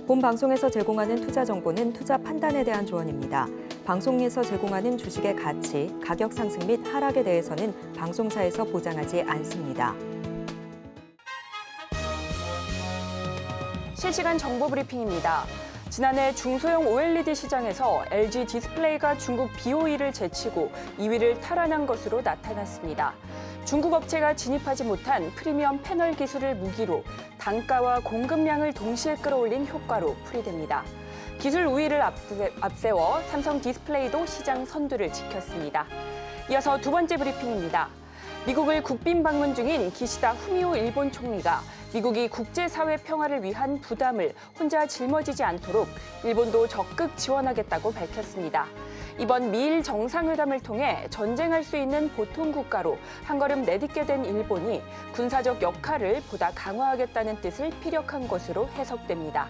본 방송에서 제공하는 투자 정보는 투자 판단에 대한 조언입니다. 방송에서 제공하는 주식의 가치, 가격 상승 및 하락에 대해서는 방송사에서 보장하지 않습니다. 실시간 정보 브리핑입니다. 지난해 중소형 OLED 시장에서 LG 디스플레이가 중국 BOE를 제치고 2위를 탈환한 것으로 나타났습니다. 중국 업체가 진입하지 못한 프리미엄 패널 기술을 무기로 단가와 공급량을 동시에 끌어올린 효과로 풀이됩니다. 기술 우위를 앞세워 삼성 디스플레이도 시장 선두를 지켰습니다. 이어서 두 번째 브리핑입니다. 미국을 국빈 방문 중인 기시다 후미오 일본 총리가 미국이 국제사회 평화를 위한 부담을 혼자 짊어지지 않도록 일본도 적극 지원하겠다고 밝혔습니다. 이번 미일 정상회담을 통해 전쟁할 수 있는 보통 국가로 한 걸음 내딛게 된 일본이 군사적 역할을 보다 강화하겠다는 뜻을 피력한 것으로 해석됩니다.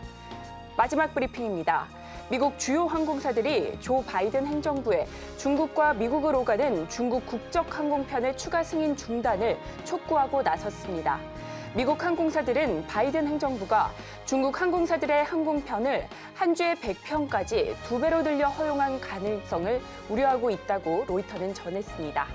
마지막 브리핑입니다. 미국 주요 항공사들이 조 바이든 행정부에 중국과 미국을 오가는 중국 국적 항공편의 추가 승인 중단을 촉구하고 나섰습니다. 미국 항공사들은 바이든 행정부가 중국 항공사들의 항공편을 한 주에 100편까지 2배로 늘려 허용한 가능성을 우려하고 있다고 로이터는 전했습니다.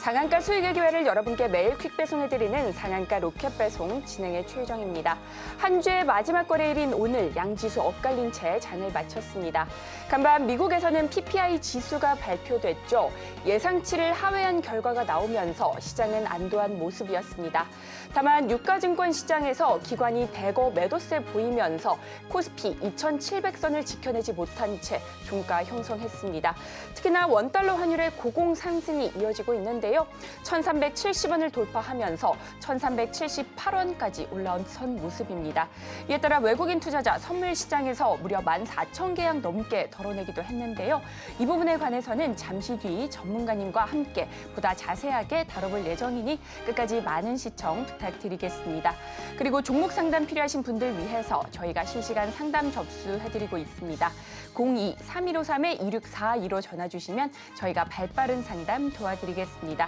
상한가 수익의 기회를 여러분께 매일 퀵 배송해드리는 상한가 로켓 배송 진행의 최유정입니다. 한 주의 마지막 거래일인 오늘 양지수 엇갈린 채 장을 마쳤습니다. 간밤 미국에서는 PPI 지수가 발표됐죠. 예상치를 하회한 결과가 나오면서 시장은 안도한 모습이었습니다. 다만 유가증권 시장에서 기관이 대거 매도세 보이면서 코스피 2,700선을 지켜내지 못한 채 종가 형성했습니다. 특히나 원달러 환율의 고공 상승이 이어지고 있는데요. 1,370원을 돌파하면서 1,378원까지 올라온 선 모습입니다. 이에 따라 외국인 투자자 선물 시장에서 무려 14,000계약 넘게 덜어내기도 했는데요. 이 부분에 관해서는 잠시 뒤 전문가님과 함께 보다 자세하게 다뤄볼 예정이니 끝까지 많은 시청 부탁드리겠습니다. 그리고 종목 상담 필요하신 분들 위해서 저희가 실시간 상담 접수해드리고 있습니다. 02-3153-2642로 전화 주시면 저희가 발빠른 상담 도와드리겠습니다.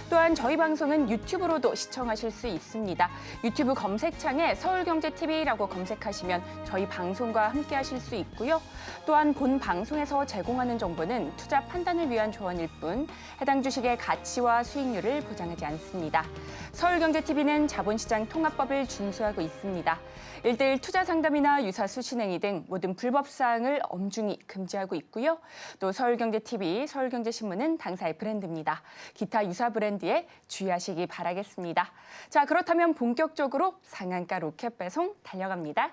또한 저희 방송은 유튜브로도 시청하실 수 있습니다. 유튜브 검색창에 서울경제TV라고 검색하시면 저희 방송과 함께 하실 수 있고요. 또한 본 방송에서 제공하는 정보는 투자 판단을 위한 조언일 뿐 해당 주식의 가치와 수익률을 보장하지 않습니다. 서울경제TV는 자본시장 통합법을 준수하고 있습니다. 1:1 투자 상담이나 유사 수신행위 등 모든 불법 사항을 엄중히 금지하고 있고요. 또 서울경제TV, 서울경제신문은 당사의 브랜드입니다. 기타 유사 브랜드에 주의하시기 바라겠습니다. 자, 그렇다면 본격적으로 상한가 로켓 배송 달려갑니다.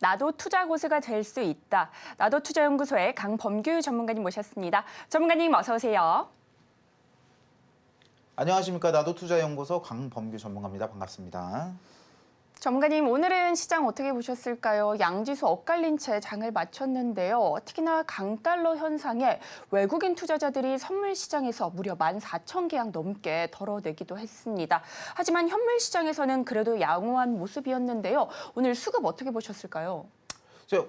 나도 투자 고수가 될 수 있다. 나도 투자연구소의 강범규 전문가님 모셨습니다. 전문가님 어서 오세요. 안녕하십니까. 나도 투자연구소 강범규 전문가입니다. 반갑습니다. 전문가님, 오늘은 시장 어떻게 보셨을까요? 양지수 엇갈린 채 장을 마쳤는데요. 특히나 강달러 현상에 외국인 투자자들이 선물 시장에서 무려 14,000계약 넘게 덜어내기도 했습니다. 하지만 현물 시장에서는 그래도 양호한 모습이었는데요. 오늘 수급 어떻게 보셨을까요?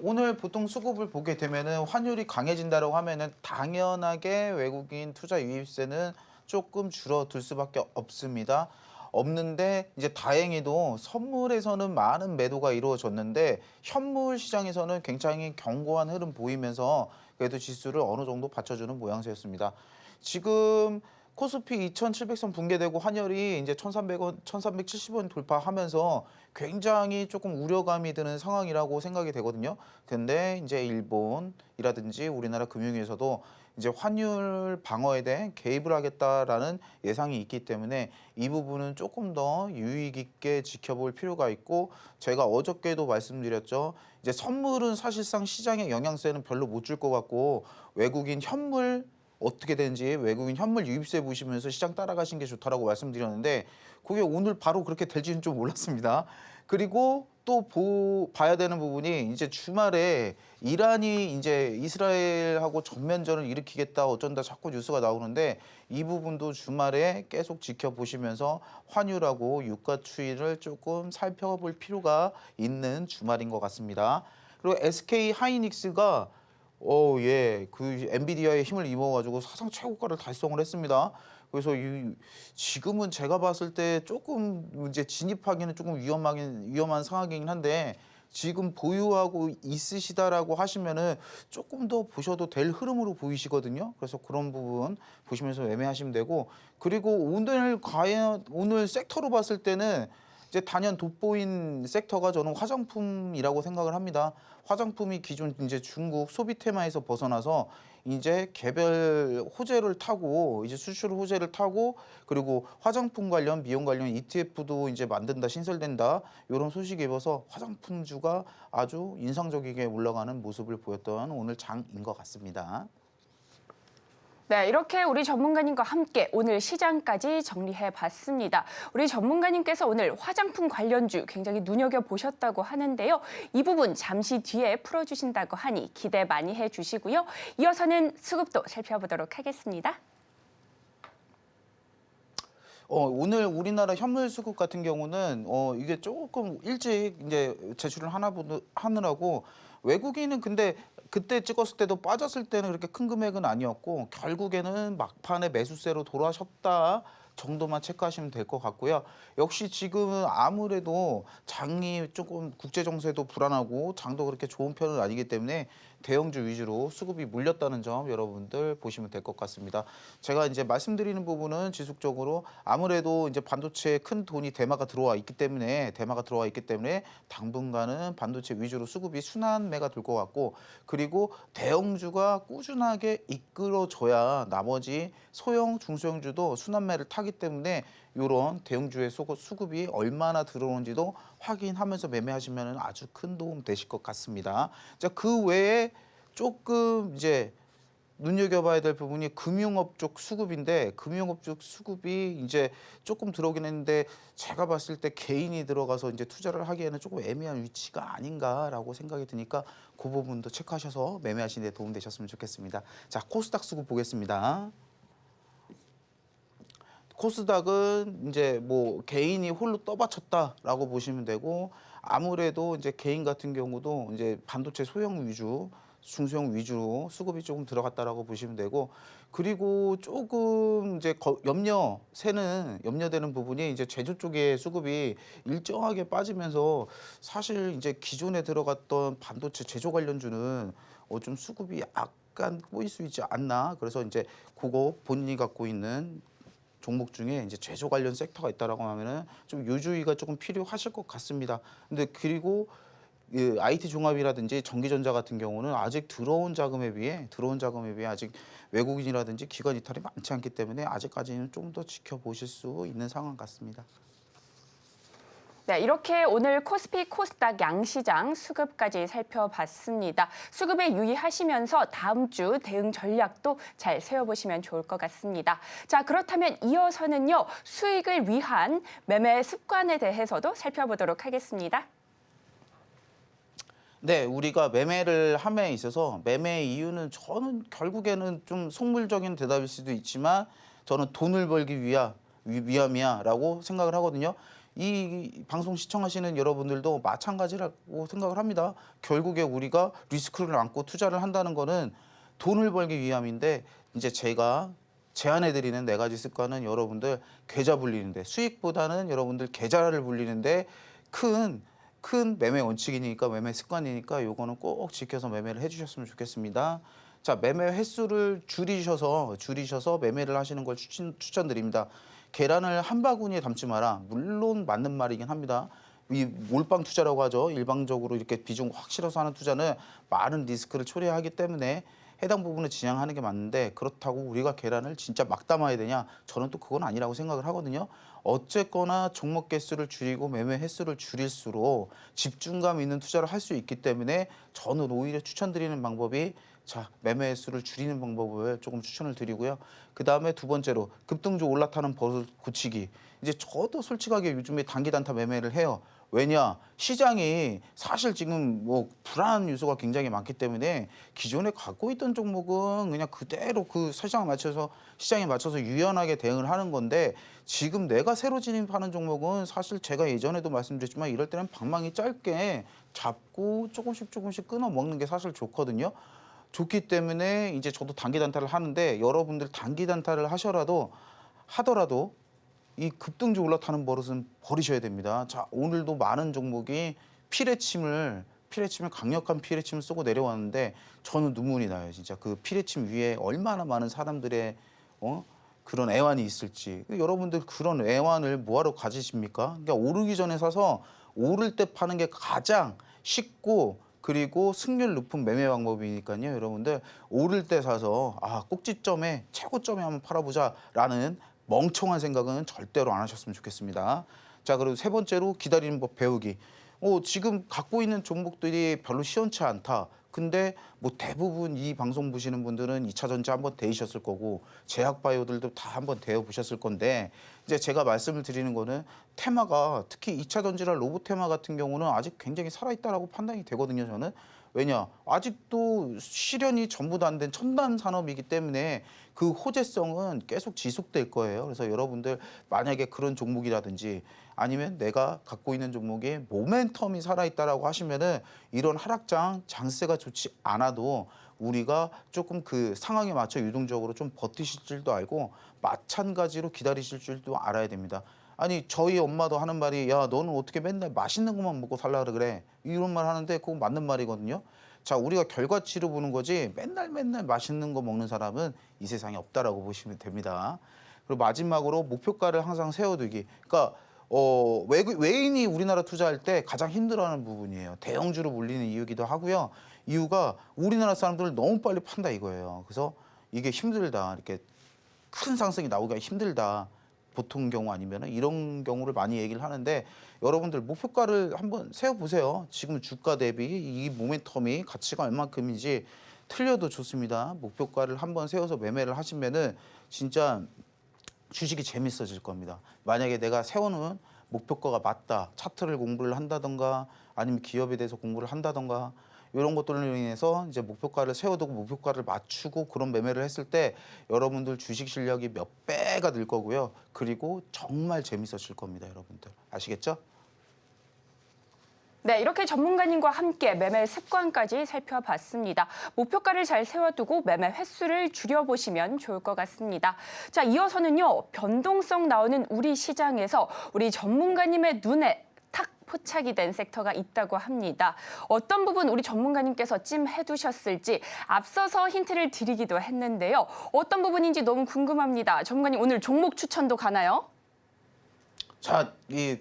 오늘 보통 수급을 보게 되면은 환율이 강해진다고 하면은 당연하게 외국인 투자 유입세는 조금 줄어들 수밖에 없습니다. 없는데 이제 다행히도 선물에서는 많은 매도가 이루어졌는데 현물 시장에서는 굉장히 견고한 흐름 보이면서 그래도 지수를 어느 정도 받쳐주는 모양새였습니다. 지금 코스피 2,700선 붕괴되고 환율이 이제 1,300원, 1,370원 돌파하면서 굉장히 조금 우려감이 드는 상황이라고 생각이 되거든요. 근데 이제 일본이라든지 우리나라 금융위에서도 이제 환율 방어에 대해 개입을 하겠다라는 예상이 있기 때문에 이 부분은 조금 더 유의 깊게 지켜볼 필요가 있고, 제가 어저께도 말씀드렸죠. 이제 선물은 사실상 시장에 영향세는 별로 못 줄 것 같고 외국인 현물 어떻게 되는지 외국인 현물 유입세 보시면서 시장 따라가신 게 좋다라고 말씀드렸는데 그게 오늘 바로 그렇게 될지는 좀 몰랐습니다. 그리고 또 봐야 되는 부분이 이제 주말에 이란이 이제 이스라엘하고 전면전을 일으키겠다 어쩐다 자꾸 뉴스가 나오는데 이 부분도 주말에 계속 지켜보시면서 환율하고 유가 추이를 조금 살펴볼 필요가 있는 주말인 것 같습니다. 그리고 SK 하이닉스가 그 엔비디아의 힘을 입어가지고 사상 최고가를 달성을 했습니다. 그래서 지금은 제가 봤을 때 조금 이제 진입하기는 조금 위험한 상황이긴 한데 지금 보유하고 있으시다라고 하시면은 조금 더 보셔도 될 흐름으로 보이시거든요. 그래서 그런 부분 보시면서 매매하시면 되고 그리고 오늘 섹터로 봤을 때는 이제 단연 돋보인 섹터가 저는 화장품이라고 생각을 합니다. 화장품이 기존 이제 중국 소비 테마에서 벗어나서 이제 개별 호재를 타고 이제 수출 호재를 타고 그리고 화장품 관련 미용 관련 ETF도 이제 만든다 신설된다 이런 소식이 입어서 화장품주가 아주 인상적이게 올라가는 모습을 보였던 오늘 장인 것 같습니다. 네, 이렇게 우리 전문가님과 함께 오늘 시장까지 정리해봤습니다. 우리 전문가님께서 오늘 화장품 관련주 굉장히 눈여겨보셨다고 하는데요. 이 부분 잠시 뒤에 풀어주신다고 하니 기대 많이 해주시고요. 이어서는 수급도 살펴보도록 하겠습니다. 오늘 우리나라 현물 수급 같은 경우는 이게 조금 일찍 이제 제출을 하느라고 외국인은 근데 그때 찍었을 때도 빠졌을 때는 그렇게 큰 금액은 아니었고 결국에는 막판에 매수세로 돌아섰다 정도만 체크하시면 될 것 같고요. 역시 지금은 아무래도 장이 조금 국제 정세도 불안하고 장도 그렇게 좋은 편은 아니기 때문에 대형주 위주로 수급이 물렸다는 점 여러분들 보시면 될 것 같습니다. 제가 이제 말씀드리는 부분은 지속적으로 아무래도 이제 반도체에 큰 돈이 대마가 들어와 있기 때문에 당분간은 반도체 위주로 수급이 순환매가 될 것 같고 그리고 대형주가 꾸준하게 이끌어줘야 나머지 소형 중소형주도 순환매를 타기 때문에 이런 대형주의 수급이 얼마나 들어오는지도 확인하면서 매매하시면 아주 큰 도움 되실 것 같습니다. 자, 그 외에 조금 이제 눈여겨봐야 될 부분이 금융업 쪽 수급인데 금융업 쪽 수급이 이제 조금 들어오긴 했는데 제가 봤을 때 개인이 들어가서 이제 투자를 하기에는 조금 애매한 위치가 아닌가라고 생각이 드니까 그 부분도 체크하셔서 매매하시는 데 도움 되셨으면 좋겠습니다. 자, 코스닥 수급 보겠습니다. 코스닥은 이제 뭐 개인이 홀로 떠받쳤다라고 보시면 되고 아무래도 이제 개인 같은 경우도 이제 반도체 소형 위주, 중소형 위주로 수급이 조금 들어갔다라고 보시면 되고 그리고 조금 이제 염려되는 부분이 이제 제조 쪽의 수급이 일정하게 빠지면서 사실 이제 기존에 들어갔던 반도체 제조 관련주는 좀 수급이 약간 꼬일 수 있지 않나 그래서 이제 그거 본인이 갖고 있는 종목 중에 이제 제조 관련 섹터가 있다라고 하면은 좀 유주의가 조금 필요하실 것 같습니다. 근데 그리고 IT 종합이라든지 전기전자 같은 경우는 아직 들어온 자금에 비해 아직 외국인이라든지 기관 이탈이 많지 않기 때문에 아직까지는 좀 더 지켜보실 수 있는 상황 같습니다. 네, 이렇게 오늘 코스피, 코스닥 양시장 수급까지 살펴봤습니다. 수급에 유의하시면서 다음 주 대응 전략도 잘 세워보시면 좋을 것 같습니다. 자, 그렇다면 이어서는요, 수익을 위한 매매 습관에 대해서도 살펴보도록 하겠습니다. 네, 우리가 매매를 함에 있어서 매매 이유는 저는 결국에는 좀 속물적인 대답일 수도 있지만 저는 돈을 벌기 위함이야라고 생각을 하거든요. 이 방송 시청하시는 여러분들도 마찬가지라고 생각을 합니다. 결국에 우리가 리스크를 안고 투자를 한다는 거는 돈을 벌기 위함인데 이제 제가 제안해드리는 4가지 습관은 여러분들 계좌 불리는데 수익보다는 여러분들 계좌를 불리는데 큰 매매 원칙이니까 매매 습관이니까 요거는 꼭 지켜서 매매를 해주셨으면 좋겠습니다. 자, 매매 횟수를 줄이셔서 매매를 하시는 걸 추천드립니다. 계란을 한 바구니에 담지 마라. 물론 맞는 말이긴 합니다. 이 몰빵 투자라고 하죠. 일방적으로 이렇게 비중 확 실어서 하는 투자는 많은 리스크를 초래하기 때문에 해당 부분을 지양하는 게 맞는데 그렇다고 우리가 계란을 진짜 막 담아야 되냐? 저는 또 그건 아니라고 생각을 하거든요. 어쨌거나 종목 개수를 줄이고 매매 횟수를 줄일수록 집중감 있는 투자를 할 수 있기 때문에 저는 오히려 추천드리는 방법이 자, 매매 수를 줄이는 방법을 조금 추천을 드리고요. 그다음에 두 번째로 급등주 올라타는 버릇 고치기. 이제 저도 솔직하게 요즘에 단기 단타 매매를 해요. 왜냐? 시장이 사실 지금 뭐 불안 요소가 굉장히 많기 때문에 기존에 갖고 있던 종목은 그냥 그대로 그 시장에 맞춰서 유연하게 대응을 하는 건데 지금 내가 새로 진입하는 종목은 사실 제가 예전에도 말씀드렸지만 이럴 때는 방망이 짧게 잡고 조금씩 끊어 먹는 게 사실 좋거든요. 좋기 때문에 이제 저도 단기 단타를 하는데 여러분들 단기 단타를 하더라도 이 급등주 올라타는 버릇은 버리셔야 됩니다. 자, 오늘도 많은 종목이 강력한 피레침을 쏘고 내려왔는데 저는 눈물이 나요. 진짜 그 피레침 위에 얼마나 많은 사람들의 그런 애환이 있을지. 여러분들 그런 애환을 뭐하러 가지십니까? 그러니까 오르기 전에 사서 오를 때 파는 게 가장 쉽고 그리고 승률 높은 매매 방법이니까요. 여러분들 오를 때 사서 꼭지점에 최고점에 한번 팔아보자라는 멍청한 생각은 절대로 안 하셨으면 좋겠습니다. 자, 그리고 세 번째로 기다리는 법 배우기. 지금 갖고 있는 종목들이 별로 시원치 않다. 근데 뭐 대부분 이 방송 보시는 분들은 2차 전지 한번 대이셨을 거고 제약바이오들도 다 한번 대어 보셨을 건데 이제 제가 말씀을 드리는 거는 테마가 특히 2차 전지나 로봇 테마 같은 경우는 아직 굉장히 살아있다라고 판단이 되거든요. 저는. 왜냐? 아직도 실현이 전부 다 안 된 첨단 산업이기 때문에 그 호재성은 계속 지속될 거예요. 그래서 여러분들 만약에 그런 종목이라든지 아니면 내가 갖고 있는 종목에 모멘텀이 살아있다라고 하시면은 이런 하락장 장세가 좋지 않아도 우리가 조금 그 상황에 맞춰 유동적으로 좀 버티실 줄도 알고 마찬가지로 기다리실 줄도 알아야 됩니다. 아니 저희 엄마도 하는 말이 야 너는 어떻게 맨날 맛있는 것만 먹고 살라 그래 이런 말 하는데 그거 맞는 말이거든요. 자 우리가 결과치로 보는 거지 맨날 맛있는 거 먹는 사람은 이 세상에 없다라고 보시면 됩니다. 그리고 마지막으로 목표가를 항상 세워두기. 그러니까 외인이 우리나라 투자할 때 가장 힘들어하는 부분이에요. 대형주로 몰리는 이유기도 하고요. 이유가 우리나라 사람들을 너무 빨리 판다 이거예요. 그래서 이게 힘들다. 이렇게 큰 상승이 나오기가 힘들다. 보통 경우 아니면 이런 경우를 많이 얘기를 하는데 여러분들 목표가를 한번 세워보세요. 지금 주가 대비 이 모멘텀이 가치가 얼만큼인지 틀려도 좋습니다. 목표가를 한번 세워서 매매를 하시면은 진짜 주식이 재밌어질 겁니다. 만약에 내가 세워놓은 목표가가 맞다. 차트를 공부를 한다던가 아니면 기업에 대해서 공부를 한다던가 이런 것들로 인해서 이제 목표가를 세워두고 목표가를 맞추고 그런 매매를 했을 때 여러분들 주식 실력이 몇 배가 늘 거고요. 그리고 정말 재밌어질 겁니다. 여러분들. 아시겠죠? 네, 이렇게 전문가님과 함께 매매 습관까지 살펴봤습니다. 목표가를 잘 세워두고 매매 횟수를 줄여보시면 좋을 것 같습니다. 자, 이어서는요, 변동성 나오는 우리 시장에서 우리 전문가님의 눈에 탁 포착이 된 섹터가 있다고 합니다. 어떤 부분 우리 전문가님께서 찜해두셨을지 앞서서 힌트를 드리기도 했는데요. 어떤 부분인지 너무 궁금합니다. 전문가님 오늘 종목 추천도 가나요? 자,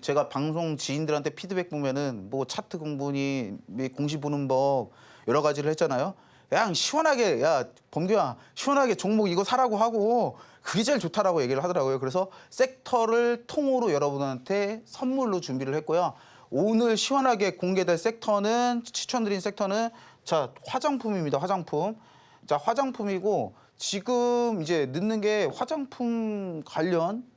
제가 방송 지인들한테 피드백 보면은 뭐 차트 공부니 공시 보는 법 여러 가지를 했잖아요. 그냥 시원하게 야 범규야 시원하게 종목 이거 사라고 하고 그게 제일 좋다라고 얘기를 하더라고요. 그래서 섹터를 통으로 여러분한테 선물로 준비를 했고요. 오늘 시원하게 공개될 섹터는 추천드린 섹터는 자 화장품입니다. 화장품. 자 화장품이고 지금 이제 늦는 게 화장품 관련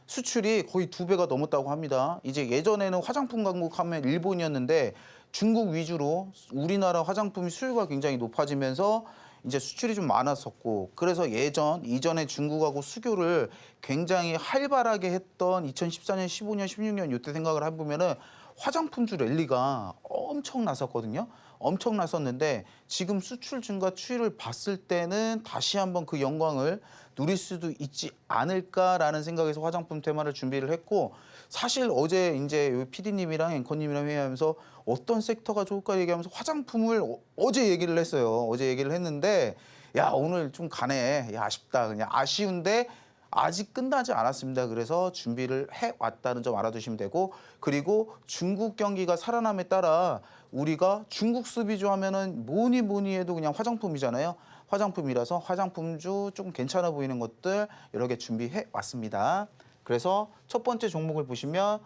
수출이 거의 2배가 넘었다고 합니다. 이제 예전에는 화장품 강국하면 일본이었는데 중국 위주로 우리나라 화장품 수요가 굉장히 높아지면서 이제 수출이 좀 많았었고 그래서 이전에 중국하고 수교를 굉장히 활발하게 했던 2014년, 15년, 16년 이때 생각을 해보면은 화장품주 랠리가 엄청났었거든요. 엄청났었는데 지금 수출 증가 추이를 봤을 때는 다시 한번 그 영광을 누릴 수도 있지 않을까라는 생각에서 화장품 테마를 준비를 했고 사실 어제 이제 PD님이랑 앵커님이랑 회의하면서 어떤 섹터가 좋을까 얘기하면서 화장품을 어제 얘기를 했어요. 어제 얘기를 했는데 야 오늘 좀 가네. 야 아쉽다. 그냥 아쉬운데 아직 끝나지 않았습니다. 그래서 준비를 해왔다는 점 알아두시면 되고 그리고 중국 경기가 살아남에 따라 우리가 중국 수비주 하면은 뭐니 해도 그냥 화장품이잖아요. 화장품이라서 화장품주 좀 괜찮아 보이는 것들 여러 개 준비해 왔습니다. 그래서 첫 번째 종목을 보시면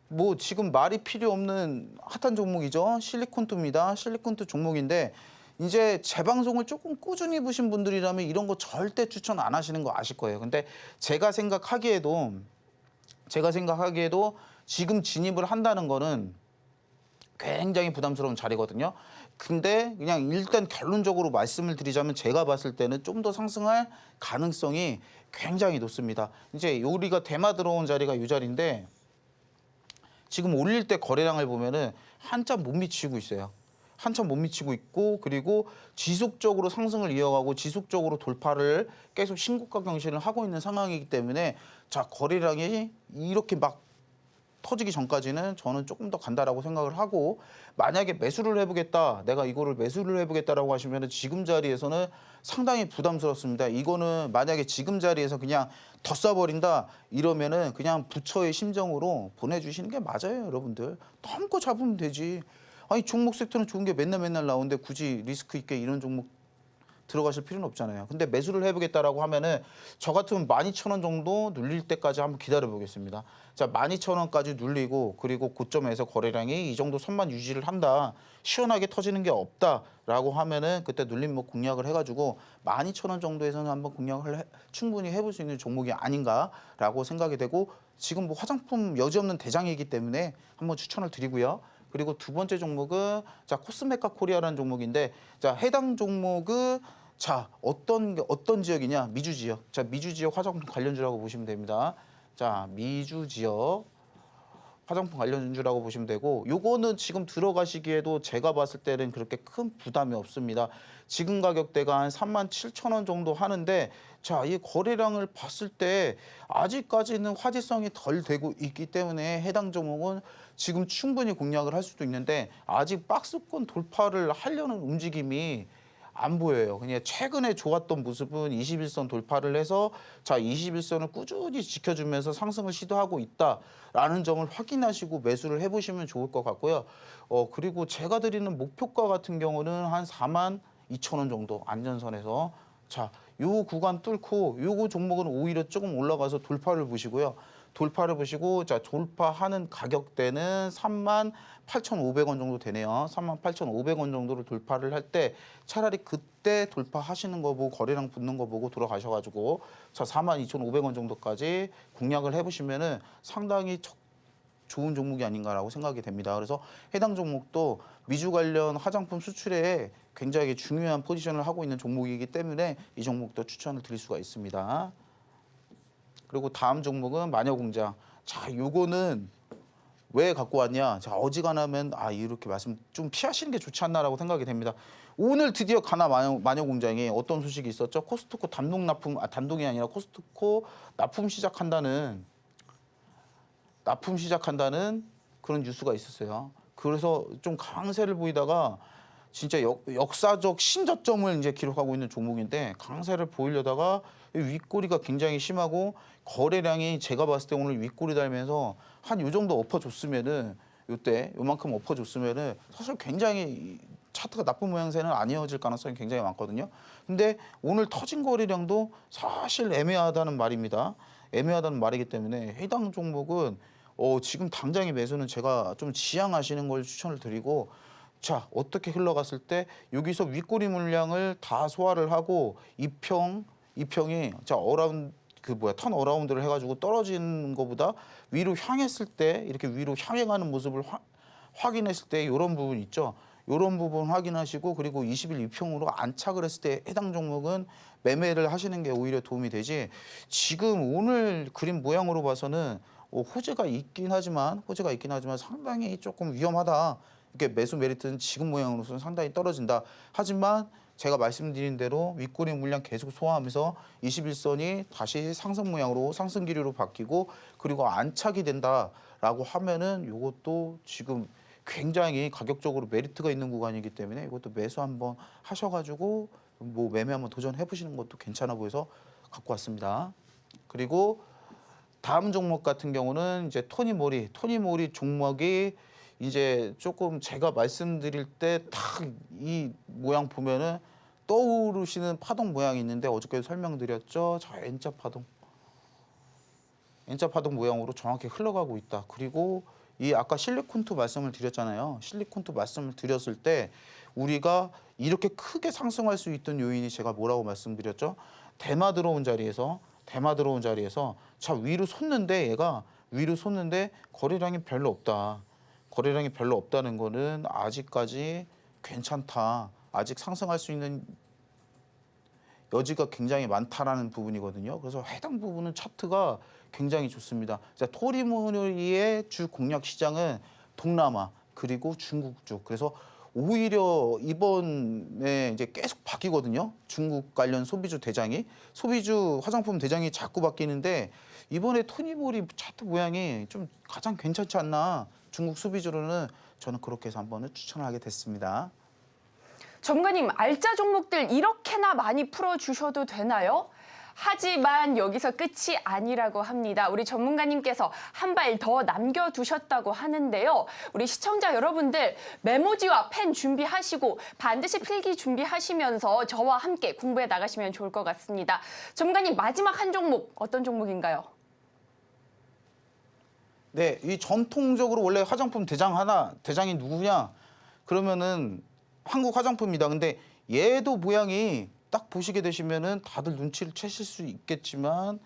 뭐 지금 말이 필요 없는 핫한 종목이죠. 실리콘투입니다. 실리콘투 종목인데 이제 제 방송을 조금 꾸준히 보신 분들이라면 이런 거 절대 추천 안 하시는 거 아실 거예요. 근데 제가 생각하기에도 지금 진입을 한다는 거는 굉장히 부담스러운 자리거든요. 근데 그냥 일단 결론적으로 말씀을 드리자면 제가 봤을 때는 좀 더 상승할 가능성이 굉장히 높습니다. 이제 우리가 대마 들어온 자리가 이 자리인데 지금 올릴 때 거래량을 보면은 한참 못 미치고 있어요. 한참 못 미치고 있고 그리고 지속적으로 상승을 이어가고 지속적으로 돌파를 계속 신고가 경신을 하고 있는 상황이기 때문에 자 거래량이 이렇게 막 터지기 전까지는 저는 조금 더 간다라고 생각을 하고 만약에 매수를 해보겠다 내가 이거를 매수를 해보겠다라고 하시면 지금 자리에서는 상당히 부담스럽습니다. 이거는 만약에 지금 자리에서 그냥 더 써버린다 이러면은 그냥 부처의 심정으로 보내주시는 게 맞아요. 여러분들 마음껏 잡으면 되지. 아니 종목 섹터는 좋은 게 맨날 나오는데 굳이 리스크 있게 이런 종목 들어가실 필요는 없잖아요. 근데 매수를 해보겠다라고 하면은 저 같으면 12,000원 정도 눌릴 때까지 한번 기다려 보겠습니다. 자, 12,000원까지 눌리고 그리고 고점에서 거래량이 이 정도 선만 유지를 한다. 시원하게 터지는 게 없다라고 하면은 그때 눌림목 공략을 해가지고 12,000원 정도에서는 한번 공략을 충분히 해볼 수 있는 종목이 아닌가라고 생각이 되고 지금 뭐 화장품 여지없는 대장이기 때문에 한번 추천을 드리고요. 그리고 두 번째 종목은 자 코스메카 코리아라는 종목인데 자 해당 종목은 자 어떤 지역이냐 미주 지역 자 미주 지역 화장품 관련주라고 보시면 됩니다. 자 미주 지역 화장품 관련주라고 보시면 되고 요거는 지금 들어가시기에도 제가 봤을 때는 그렇게 큰 부담이 없습니다. 지금 가격대가 한 37,000원 정도 하는데 자, 이 거래량을 봤을 때 아직까지는 화제성이 덜 되고 있기 때문에 해당 종목은 지금 충분히 공략을 할 수도 있는데 아직 박스권 돌파를 하려는 움직임이 안 보여요. 그냥 최근에 좋았던 모습은 21선 돌파를 해서 자 21선을 꾸준히 지켜주면서 상승을 시도하고 있다라는 점을 확인하시고 매수를 해보시면 좋을 것 같고요. 그리고 제가 드리는 목표가 같은 경우는 한 42,000원 정도 안전선에서 자, 요 구간 뚫고 요거 종목은 오히려 조금 올라가서 돌파를 보시고요. 돌파를 보시고 자 돌파하는 가격대는 38,500원 정도 되네요. 38,500원 정도를 돌파를 할 때 차라리 그때 돌파하시는 거 보고 거래량 붙는 거 보고 돌아가셔가지고 자 42,500원 정도까지 공략을 해보시면은 상당히 좋은 종목이 아닌가라고 생각이 됩니다. 그래서 해당 종목도 미주 관련 화장품 수출에 굉장히 중요한 포지션을 하고 있는 종목이기 때문에 이 종목도 추천을 드릴 수가 있습니다. 그리고 다음 종목은 마녀공장. 자, 요거는 왜 갖고 왔냐? 자, 어지간하면 이렇게 말씀 좀 피하시는 게 좋지 않나라고 생각이 됩니다. 오늘 드디어 가나 마녀공장이 어떤 소식이 있었죠? 코스트코 단독 납품, 단독이 아니라 코스트코 납품 시작한다는 그런 뉴스가 있었어요. 그래서 좀 강세를 보이다가 진짜 역사적 신저점을 이제 기록하고 있는 종목인데 강세를 보이려다가 윗꼬리가 굉장히 심하고 거래량이 제가 봤을 때 오늘 윗꼬리 달면서 한 요 정도 엎어줬으면은 요때 요만큼 엎어줬으면은 사실 굉장히 차트가 나쁜 모양새는 안 이어질 가능성이 굉장히 많거든요. 근데 오늘 터진 거래량도 사실 애매하다는 말입니다. 애매하다는 말이기 때문에 해당 종목은 지금 당장의 매수는 제가 좀 지양하시는 걸 추천을 드리고 자 어떻게 흘러갔을 때 여기서 윗꼬리 물량을 다 소화를 하고 이평이 자 턴 어라운드를 해가지고 떨어지는 것보다 위로 향했을 때 이렇게 위로 향해 가는 모습을 확인했을 때 이런 부분 있죠. 이런 부분 확인하시고 그리고 20일 이평으로 안착을 했을 때 해당 종목은 매매를 하시는 게 오히려 도움이 되지 지금 오늘 그림 모양으로 봐서는 호재가 있긴 하지만 상당히 조금 위험하다. 이렇게 매수 메리트는 지금 모양으로서는 상당히 떨어진다. 하지만 제가 말씀드린 대로 윗꼬리 물량 계속 소화하면서 21선이 다시 상승 모양으로 상승 기류로 바뀌고 그리고 안착이 된다라고 하면은 이것도 지금 굉장히 가격적으로 메리트가 있는 구간이기 때문에 이것도 매수 한번 하셔가지고 뭐 매매 한번 도전해 보시는 것도 괜찮아 보여서 갖고 왔습니다. 그리고 다음 종목 같은 경우는 이제 토니모리 종목이 이제 조금 제가 말씀드릴 때 딱 이 모양 보면은 떠오르시는 파동 모양이 있는데 어저께도 설명드렸죠. 자, N자 파동 모양으로 정확히 흘러가고 있다. 그리고 이 아까 실리콘투 말씀을 드렸잖아요. 실리콘투 말씀을 드렸을 때 우리가 이렇게 크게 상승할 수 있던 요인이 제가 뭐라고 말씀드렸죠? 대마 들어온 자리에서 자 위로 솟는데 얘가 위로 솟는데 거래량이 별로 없다. 거래량이 별로 없다는 거는 아직까지 괜찮다. 아직 상승할 수 있는 여지가 굉장히 많다라는 부분이거든요. 그래서 해당 부분은 차트가 굉장히 좋습니다. 자, 토리모니의 주 공략 시장은 동남아 그리고 중국 쪽. 그래서 오히려 이번에 이제 계속 바뀌거든요. 중국 관련 소비주 대장이 소비주 화장품 대장이 자꾸 바뀌는데 이번에 토니모리 차트 모양이 좀 가장 괜찮지 않나. 중국 소비주로는 저는 그렇게 해서 한번은 추천을 하게 됐습니다. 전문가님, 알짜 종목들 이렇게나 많이 풀어주셔도 되나요? 하지만 여기서 끝이 아니라고 합니다. 우리 전문가님께서 한 발 더 남겨두셨다고 하는데요. 우리 시청자 여러분들 메모지와 펜 준비하시고 반드시 필기 준비하시면서 저와 함께 공부해 나가시면 좋을 것 같습니다. 전문가님, 마지막 한 종목 어떤 종목인가요? 네, 이 전통적으로 원래 화장품 대장이 누구냐? 그러면은 한국 화장품입니다. 근데 얘도 모양이 딱 보시게 되시면은 다들 눈치를 채실 수 있겠지만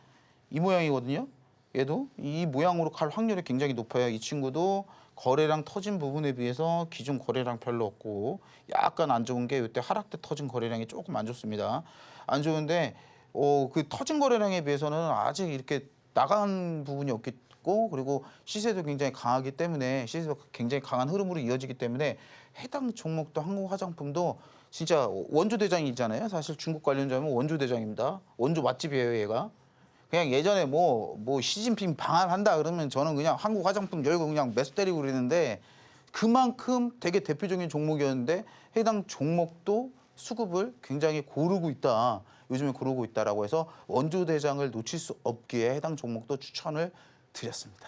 이 모양이거든요. 얘도 이 모양으로 갈 확률이 굉장히 높아요. 이 친구도 거래량 터진 부분에 비해서 기존 거래량 별로 없고 약간 안 좋은 게 이때 하락 때 터진 거래량이 조금 안 좋습니다. 안 좋은데 그 터진 거래량에 비해서는 아직 이렇게 나간 부분이 없고 그리고 시세도 굉장히 강하기 때문에 시세도 굉장히 강한 흐름으로 이어지기 때문에 해당 종목도 한국 화장품도 진짜 원조 대장이잖아요. 사실 중국 관련자면 원조 대장입니다. 원조 맛집이에요, 얘가. 그냥 예전에 뭐 시진핑 방한한다 그러면 저는 그냥 한국 화장품 열고 그냥 매수 때리고 그랬는데 그만큼 되게 대표적인 종목이었는데 해당 종목도 수급을 굉장히 고르고 있다. 요즘에 고르고 있다라고 해서 원조 대장을 놓칠 수 없기에 해당 종목도 추천을 드렸습니다.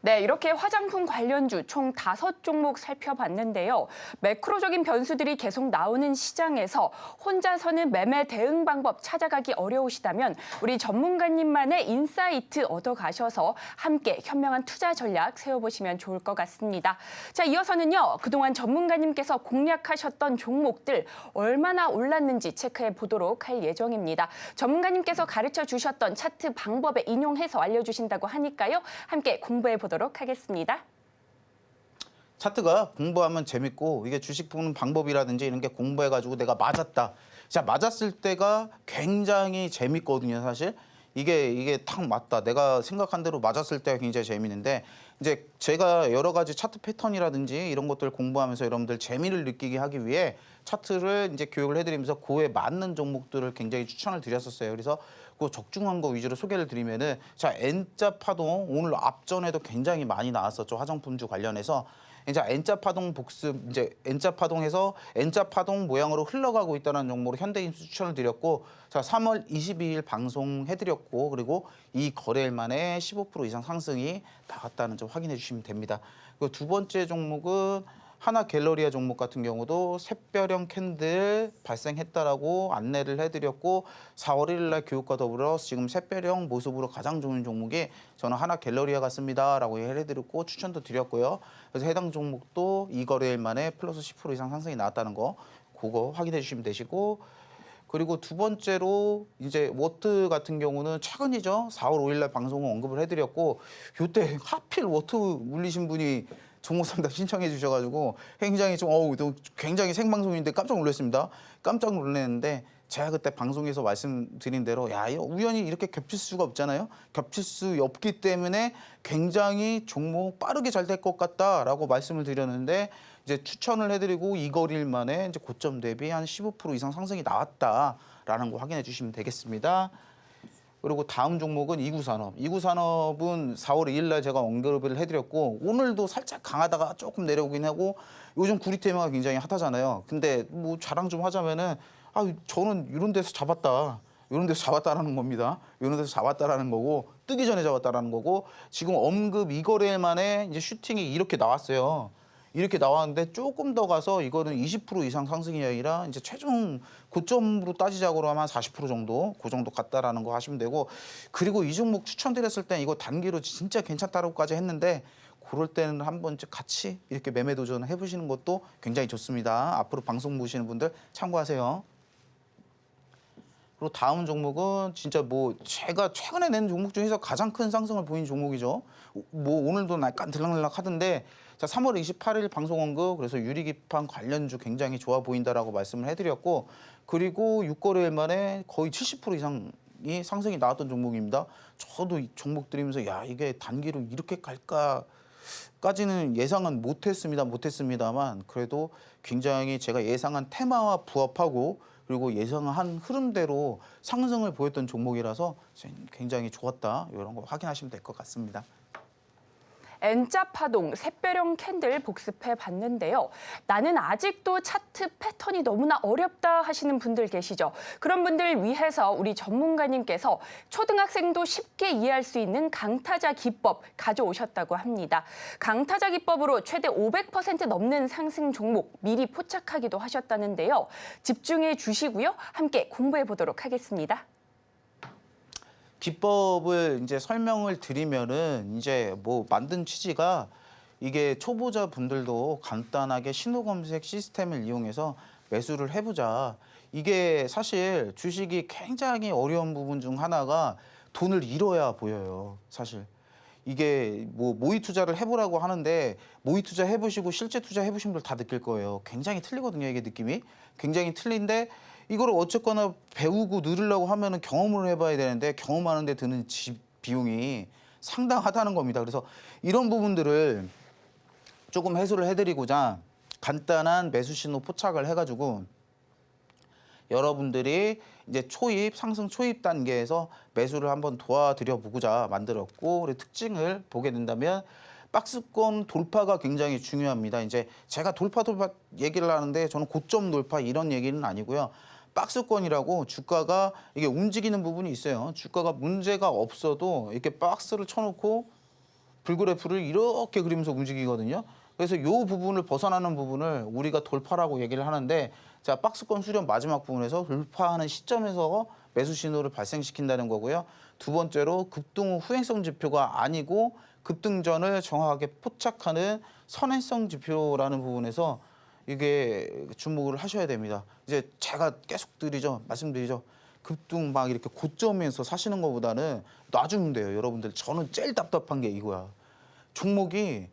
네, 이렇게 화장품 관련주 총 5종목 살펴봤는데요. 매크로적인 변수들이 계속 나오는 시장에서 혼자서는 매매 대응 방법 찾아가기 어려우시다면 우리 전문가님만의 인사이트 얻어가셔서 함께 현명한 투자 전략 세워보시면 좋을 것 같습니다. 자, 이어서는요. 그동안 전문가님께서 공략하셨던 종목들 얼마나 올랐는지 체크해 보도록 할 예정입니다. 전문가님께서 가르쳐 주셨던 차트 방법에 인용해서 알려주신다고 하니까요. 함께 공부해 보도록 하겠습니다. 차트가 공부하면 재밌고 이게 주식 보는 방법이라든지 이런 게 공부해가지고 내가 맞았다. 자, 맞았을 때가 굉장히 재밌거든요, 사실. 이게 탁 맞다. 내가 생각한 대로 맞았을 때가 굉장히 재밌는데 이제 제가 여러 가지 차트 패턴이라든지 이런 것들 공부하면서 여러분들 재미를 느끼게 하기 위해 차트를 이제 교육을 해드리면서 그에 맞는 종목들을 굉장히 추천을 드렸었어요. 그래서 그 적중한 거 위주로 소개를 드리면은 자, N자 파동 오늘 앞전에도 굉장히 많이 나왔었죠. 화장품주 관련해서. 이제 N자 파동 복습, 이제 N자 파동에서 N자 파동 모양으로 흘러가고 있다는 종목으로 현대인수 추천을 드렸고, 자 3월 22일 방송해드렸고, 그리고 이 거래일 만에 15% 이상 상승이 나왔다는 점 확인해 주시면 됩니다. 그리고 두 번째 종목은 하나 갤러리아 종목 같은 경우도 샛별형 캔들 발생했다라고 안내를 해드렸고 4월 1일 날 교육과 더불어 지금 샛별형 모습으로 가장 좋은 종목이 저는 하나 갤러리아 같습니다라고 해드렸고 추천도 드렸고요. 그래서 해당 종목도 이 거래일 만에 플러스 10% 이상 상승이 나왔다는 거 그거 확인해 주시면 되시고 그리고 두 번째로 이제 워트 같은 경우는 최근이죠. 4월 5일 날 방송을 언급을 해드렸고 이때 하필 워트 물리신 분이 종목 상담 신청해 주셔가지고 굉장히 굉장히 생방송인데 깜짝 놀랐습니다. 깜짝 놀랐는데 제가 그때 방송에서 말씀드린 대로 야, 우연히 이렇게 겹칠 수가 없잖아요. 겹칠 수 없기 때문에 굉장히 종목 빠르게 잘 될 것 같다라고 말씀을 드렸는데 이제 추천을 해드리고 이 거리일 만에 이제 고점 대비 한 15% 이상 상승이 나왔다라는 거 확인해 주시면 되겠습니다. 그리고 다음 종목은 이구산업. 이구산업은 4월 2일 날 제가 언급을 해드렸고 오늘도 살짝 강하다가 조금 내려오긴 하고 요즘 구리테마가 굉장히 핫하잖아요. 근데 뭐 자랑 좀 하자면은 저는 이런 데서 잡았다. 이런 데서 잡았다라는 겁니다. 이런 데서 잡았다라는 거고 뜨기 전에 잡았다라는 거고 지금 언급 이 거래일 만에 이제 슈팅이 이렇게 나왔어요. 이렇게 나왔는데 조금 더 가서 이거는 20% 이상 상승이 아니라 이제 최종 고점으로 따지자고 하면 한 40% 정도, 그 정도 같다라는 거 하시면 되고, 그리고 이 종목 추천드렸을 때 이거 단기로 진짜 괜찮다고까지 했는데 그럴 때는 한번 같이 이렇게 매매 도전을 해보시는 것도 굉장히 좋습니다. 앞으로 방송 보시는 분들 참고하세요. 그리고 다음 종목은 진짜 뭐 제가 최근에 낸 종목 중에서 가장 큰 상승을 보인 종목이죠. 뭐 오늘도 약간 들락날락 하던데, 자 3월 28일 방송 언급, 그래서 유리기판 관련주 굉장히 좋아 보인다라고 말씀을 해드렸고, 그리고 6거래일 만에 거의 70% 이상이 상승이 나왔던 종목입니다. 저도 이 종목 들으면서 야 이게 단기로 이렇게 갈까까지는 예상은 못했습니다만 그래도 굉장히 제가 예상한 테마와 부합하고 그리고 예상한 흐름대로 상승을 보였던 종목이라서 굉장히 좋았다. 이런 거 확인하시면 될 것 같습니다. N자 파동 샛별형 캔들 복습해 봤는데요. 나는 아직도 차트 패턴이 너무나 어렵다 하시는 분들 계시죠. 그런 분들 위해서 우리 전문가님께서 초등학생도 쉽게 이해할 수 있는 강타자 기법 가져오셨다고 합니다. 강타자 기법으로 최대 500% 넘는 상승 종목 미리 포착하기도 하셨다는데요. 집중해 주시고요. 함께 공부해 보도록 하겠습니다. 기법을 이제 설명을 드리면은 이제 뭐 만든 취지가 이게 초보자 분들도 간단하게 신호 검색 시스템을 이용해서 매수를 해보자. 이게 사실 주식이 굉장히 어려운 부분 중 하나가 돈을 잃어야 보여요. 사실 이게 뭐 모의 투자를 해보라고 하는데 모의 투자 해보시고 실제 투자 해보신 분들 다 느낄 거예요. 굉장히 틀리거든요. 이게 느낌이 굉장히 틀린데. 이거를 어쨌거나 배우고 늘으려고 하면은 경험을 해봐야 되는데 경험하는 데 드는 비용이 상당하다는 겁니다. 그래서 이런 부분들을 조금 해소를 해드리고자 간단한 매수 신호 포착을 해가지고 여러분들이 이제 상승 초입 단계에서 매수를 한번 도와드려 보고자 만들었고, 그리고 특징을 보게 된다면 박스권 돌파가 굉장히 중요합니다. 이제 제가 돌파 얘기를 하는데 저는 고점 돌파 이런 얘기는 아니고요. 박스권이라고 주가가 이게 움직이는 부분이 있어요. 주가가 문제가 없어도 이렇게 박스를 쳐놓고 불그래프를 이렇게 그리면서 움직이거든요. 그래서 이 부분을 벗어나는 부분을 우리가 돌파라고 얘기를 하는데, 자 박스권 수렴 마지막 부분에서 돌파하는 시점에서 매수 신호를 발생시킨다는 거고요. 두 번째로 급등 후 후행성 지표가 아니고 급등 전을 정확하게 포착하는 선행성 지표라는 부분에서 이게 주목을 하셔야 됩니다. 이제 제가 계속 말씀드리죠. 급등 막 이렇게 고점에서 사시는 것보다는 놔주면 돼요, 여러분들. 저는 제일 답답한 게 이거야. 종목이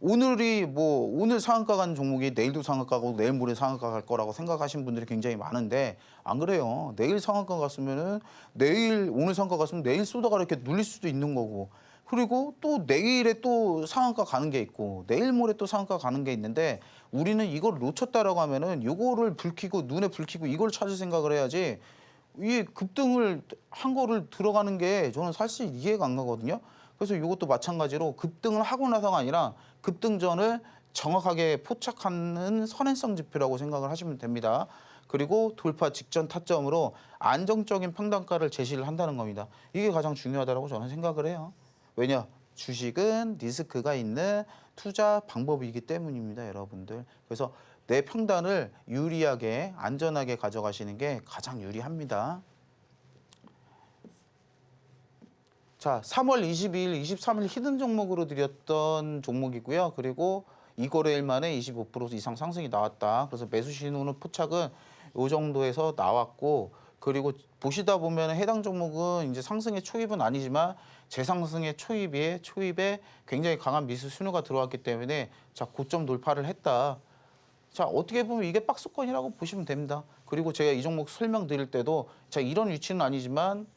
오늘 상한가 간 종목이 내일도 상한가 가고 내일 모레 상한가 갈 거라고 생각하시는 분들이 굉장히 많은데 안 그래요. 내일 상한가 갔으면은 오늘 상한가 갔으면 내일 쏘다가 이렇게 눌릴 수도 있는 거고, 그리고 또 내일에 또 상한가 가는 게 있고 내일 모레 또 상한가 가는 게 있는데, 우리는 이걸 놓쳤다라고 하면은 요거를 눈에 불 켜고 이걸 찾을 생각을 해야지, 이 급등을 한 거를 들어가는 게 저는 사실 이해가 안 가거든요. 그래서 이것도 마찬가지로 급등을 하고 나서가 아니라 급등 전을 정확하게 포착하는 선행성 지표라고 생각을 하시면 됩니다. 그리고 돌파 직전 타점으로 안정적인 평단가를 제시를 한다는 겁니다. 이게 가장 중요하다고 저는 생각을 해요. 왜냐? 주식은 리스크가 있는 투자 방법이기 때문입니다, 여러분들. 그래서 내 평단을 유리하게 안전하게 가져가시는 게 가장 유리합니다. 자, 3월 22일, 23일 히든 종목으로 드렸던 종목이고요. 그리고 2거래일 만에 25% 이상 상승이 나왔다. 그래서 매수 신호는 포착은 이 정도에서 나왔고, 그리고 보시다 보면 해당 종목은 이제 상승의 초입은 아니지만 재상승의 초입에 굉장히 강한 미수 신호가 들어왔기 때문에 자 고점 돌파를 했다. 자 어떻게 보면 이게 박스권이라고 보시면 됩니다. 그리고 제가 이 종목 설명드릴 때도 자 이런 위치는 아니지만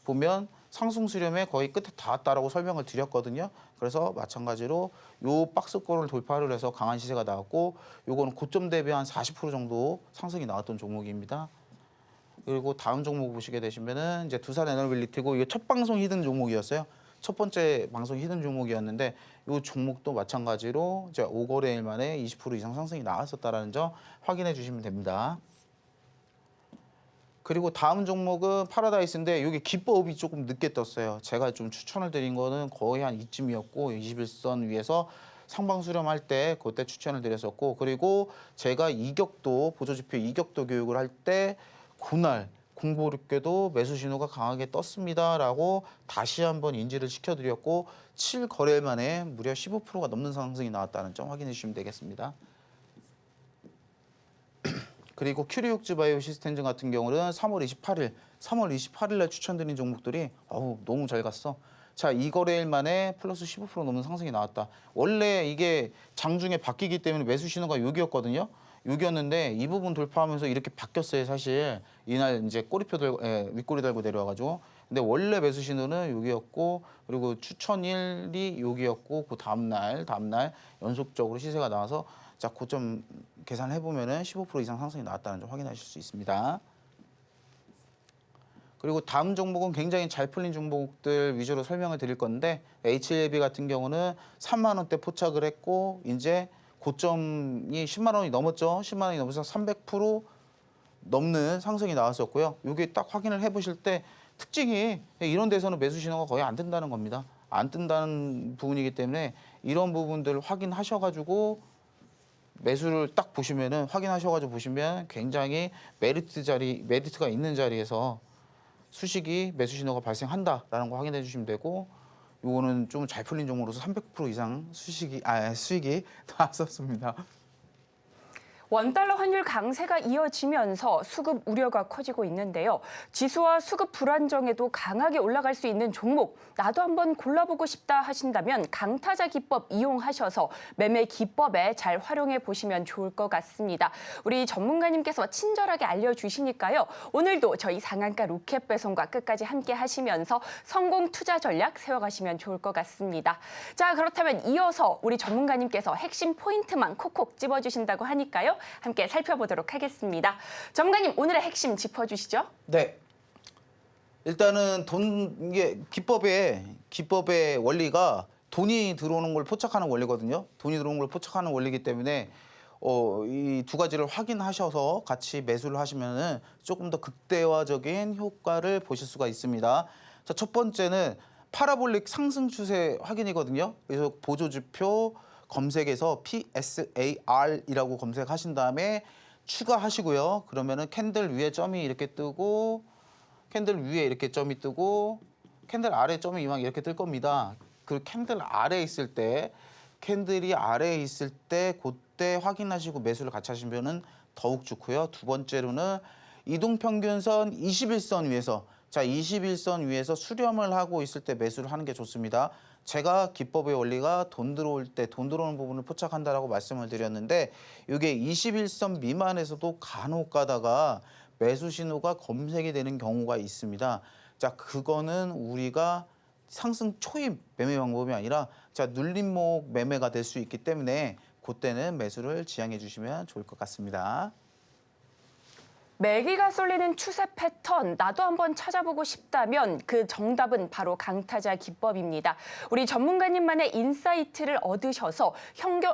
보면 상승 수렴의 거의 끝에 닿았다라고 설명을 드렸거든요. 그래서 마찬가지로 요 박스권을 돌파를 해서 강한 시세가 나왔고, 요거는 고점 대비 한 40% 정도 상승이 나왔던 종목입니다. 그리고 다음 종목 보시게 되시면은 이제 두산 에너빌리티고, 이게 첫 방송 히든 종목이었어요. 첫 번째 방송 히든 종목이었는데 이 종목도 마찬가지로 이제 5거래일 만에 20% 이상 상승이 나왔었다라는 점 확인해 주시면 됩니다. 그리고 다음 종목은 파라다이스인데 이게 기법이 조금 늦게 떴어요. 제가 좀 추천을 드린 거는 거의 한 이쯤이었고 21선 위에서 상방 수렴할 때 그때 추천을 드렸었고, 그리고 제가 이격도 보조지표 이격도 교육을 할 때 그날 공보롭게도 매수 신호가 강하게 떴습니다라고 다시 한번 인지를 시켜드렸고 7거래일 만에 무려 15%가 넘는 상승이 나왔다는 점 확인해 주시면 되겠습니다. 그리고 큐리옥즈 바이오 시스템즈 같은 경우는 3월 28일 날 추천드린 종목들이 너무 잘 갔어. 자, 2거래일 만에 플러스 15% 넘는 상승이 나왔다. 원래 이게 장중에 바뀌기 때문에 매수 신호가 여기였거든요. 여기였는데 이 부분 돌파하면서 이렇게 바뀌었어요, 사실. 이날 이제 꼬리표 들고 윗꼬리 달고 내려와가지고. 근데 원래 매수 신호는 여기였고, 그리고 추천일이 여기였고, 그 다음날 연속적으로 시세가 나와서 자, 고점 계산해 보면은 15% 이상 상승이 나왔다는 점 확인하실 수 있습니다. 그리고 다음 종목은 굉장히 잘 풀린 종목들 위주로 설명을 드릴 건데 HLB 같은 경우는 3만 원대 포착을 했고 이제 고점이 10만 원이 넘었죠. 10만 원이 넘어서 300% 넘는 상승이 나왔었고요. 이게 딱 확인을 해보실 때 특징이 이런 데서는 매수 신호가 거의 안 뜬다는 겁니다. 안 뜬다는 부분이기 때문에 이런 부분들을 확인하셔가지고 매수를 딱 보시면은 확인하셔가지고 보시면 굉장히 메리트가 있는 자리에서 수식이 매수 신호가 발생한다라는 거 확인해 주시면 되고, 요거는 좀 잘 풀린 종목으로서 300% 이상 수익이 나왔었습니다. 원달러 환율 강세가 이어지면서 수급 우려가 커지고 있는데요. 지수와 수급 불안정에도 강하게 올라갈 수 있는 종목, 나도 한번 골라보고 싶다 하신다면 강타자 기법 이용하셔서 매매 기법에 잘 활용해 보시면 좋을 것 같습니다. 우리 전문가님께서 친절하게 알려주시니까요. 오늘도 저희 상한가 로켓 배송과 끝까지 함께 하시면서 성공 투자 전략 세워가시면 좋을 것 같습니다. 자, 그렇다면 이어서 우리 전문가님께서 핵심 포인트만 콕콕 집어주신다고 하니까요. 함께 살펴보도록 하겠습니다. 전문가님, 오늘의 핵심 짚어주시죠. 네. 일단은 이게 기법의 원리가 돈이 들어오는 걸 포착하는 원리거든요. 돈이 들어오는 걸 포착하는 원리이기 때문에 이 두 가지를 확인하셔서 같이 매수를 하시면은 조금 더 극대화적인 효과를 보실 수가 있습니다. 자, 첫 번째는 파라볼릭 상승 추세 확인이거든요. 그래서 보조지표 검색에서 PSAR이라고 검색하신 다음에 추가하시고요. 그러면은 캔들 위에 점이 이렇게 뜨고 캔들 위에 이렇게 점이 뜨고 캔들 아래 점이 이왕 이렇게 뜰 겁니다. 그 캔들 아래에 있을 때 캔들이 아래에 있을 때 그때 확인하시고 매수를 같이 하시면은 더욱 좋고요. 두 번째로는 이동평균선 21선 위에서 21선 위에서 수렴을 하고 있을 때 매수를 하는 게 좋습니다. 제가 기법의 원리가 돈 들어올 때 돈 들어오는 부분을 포착한다라고 말씀을 드렸는데 이게 21선 미만에서도 간혹 가다가 매수 신호가 검색이 되는 경우가 있습니다. 자, 그거는 우리가 상승 초입 매매 방법이 아니라 눌림목 매매가 될 수 있기 때문에 그때는 매수를 지양해 주시면 좋을 것 같습니다. 매기가 쏠리는 추세 패턴, 나도 한번 찾아보고 싶다면 그 정답은 바로 강타자 기법입니다. 우리 전문가님만의 인사이트를 얻으셔서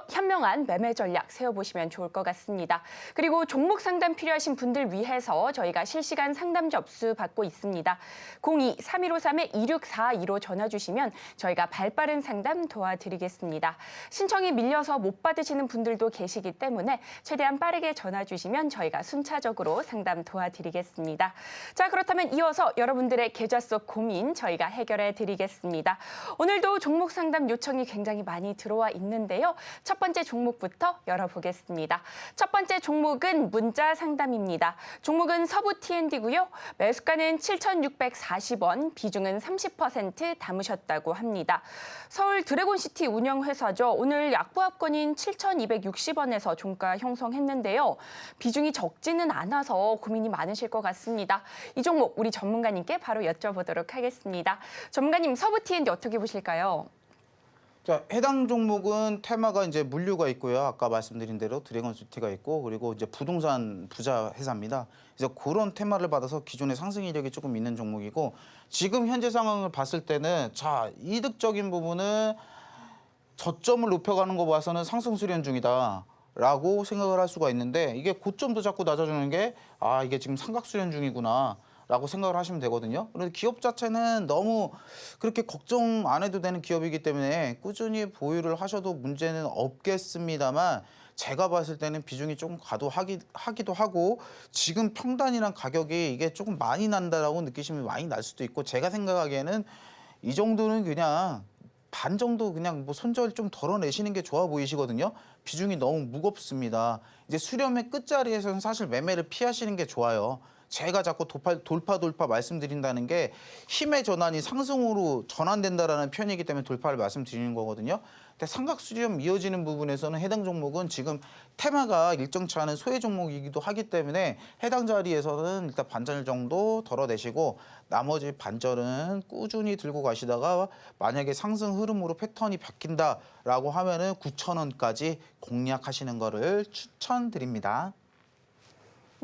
현명한 매매 전략 세워보시면 좋을 것 같습니다. 그리고 종목 상담 필요하신 분들 위해서 저희가 실시간 상담 접수 받고 있습니다. 02-3153-2642로 전화 주시면 저희가 발빠른 상담 도와드리겠습니다. 신청이 밀려서 못 받으시는 분들도 계시기 때문에 최대한 빠르게 전화 주시면 저희가 순차적으로 상담 도와드리겠습니다. 자, 그렇다면 이어서 여러분들의 계좌 속 고민 저희가 해결해 드리겠습니다. 오늘도 종목 상담 요청이 굉장히 많이 들어와 있는데요. 첫 번째 종목부터 열어보겠습니다. 첫 번째 종목은 문자 상담입니다. 종목은 서부 T&D고요. 매수가는 7,640원, 비중은 30% 담으셨다고 합니다. 서울 드래곤시티 운영회사죠. 오늘 약보합권인 7,260원에서 종가 형성했는데요. 비중이 적지는 않아서 고민이 많으실 것 같습니다. 이 종목 우리 전문가님께 바로 여쭤보도록 하겠습니다. 전문가님, 서부 T&D 어떻게 보실까요? 자, 해당 종목은 테마가 이제 물류가 있고요. 아까 말씀드린 대로 드래곤시티가 있고 그리고 이제 부동산 부자 회사입니다. 그래서 그런 테마를 받아서 기존의 상승 이력이 조금 있는 종목이고 지금 현재 상황을 봤을 때는 이득적인 부분은 저점을 높여가는 거 봐서는 상승 수련 중이다. 라고 생각을 할 수가 있는데 이게 고점도 자꾸 낮아주는 게 이게 지금 삼각 수련 중이구나 라고 생각을 하시면 되거든요. 그런데 기업 자체는 너무 그렇게 걱정 안 해도 되는 기업이기 때문에 꾸준히 보유를 하셔도 문제는 없겠습니다만 제가 봤을 때는 비중이 조금 과도하기도 하고 지금 평단이랑 가격이 이게 조금 많이 난다라고 느끼시면 많이 날 수도 있고 제가 생각하기에는 이 정도는 그냥 반 정도 그냥 뭐 손절 좀 덜어내시는 게 좋아 보이시거든요. 비중이 너무 무겁습니다. 이제 수렴의 끝자리에서는 사실 매매를 피하시는 게 좋아요. 제가 자꾸 돌파 말씀드린다는 게 힘의 전환이 상승으로 전환된다라는 표현이기 때문에 돌파를 말씀드리는 거거든요. 근데 삼각 수렴 이어지는 부분에서는 해당 종목은 지금 테마가 일정치 않은 소외 종목이기도 하기 때문에 해당 자리에서는 일단 반절 정도 덜어내시고 나머지 반절은 꾸준히 들고 가시다가 만약에 상승 흐름으로 패턴이 바뀐다라고 하면은 9,000원까지 공략하시는 거를 추천드립니다.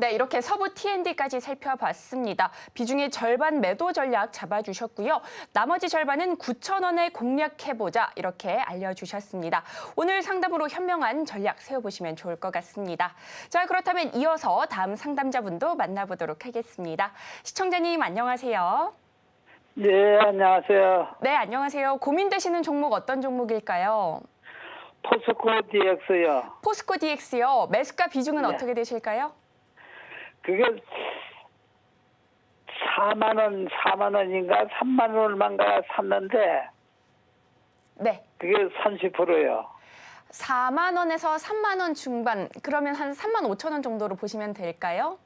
네, 이렇게 서부 T&D까지 살펴봤습니다. 비중의 절반 매도 전략 잡아주셨고요. 나머지 절반은 9,000원에 공략해보자 이렇게 알려주셨습니다. 오늘 상담으로 현명한 전략 세워보시면 좋을 것 같습니다. 자, 그렇다면 이어서 다음 상담자분도 만나보도록 하겠습니다. 시청자님 안녕하세요. 네, 안녕하세요. 네, 안녕하세요. 고민되시는 종목 어떤 종목일까요? 포스코 DX요. 포스코 DX요. 매수가 비중은 네. 어떻게 되실까요? 그게 4만 원인가 3만 원 얼마인가 샀는데 네. 그게 30%요. 4만 원에서 3만 원 중반, 그러면 한 3만 5천 원 정도로 보시면 될까요?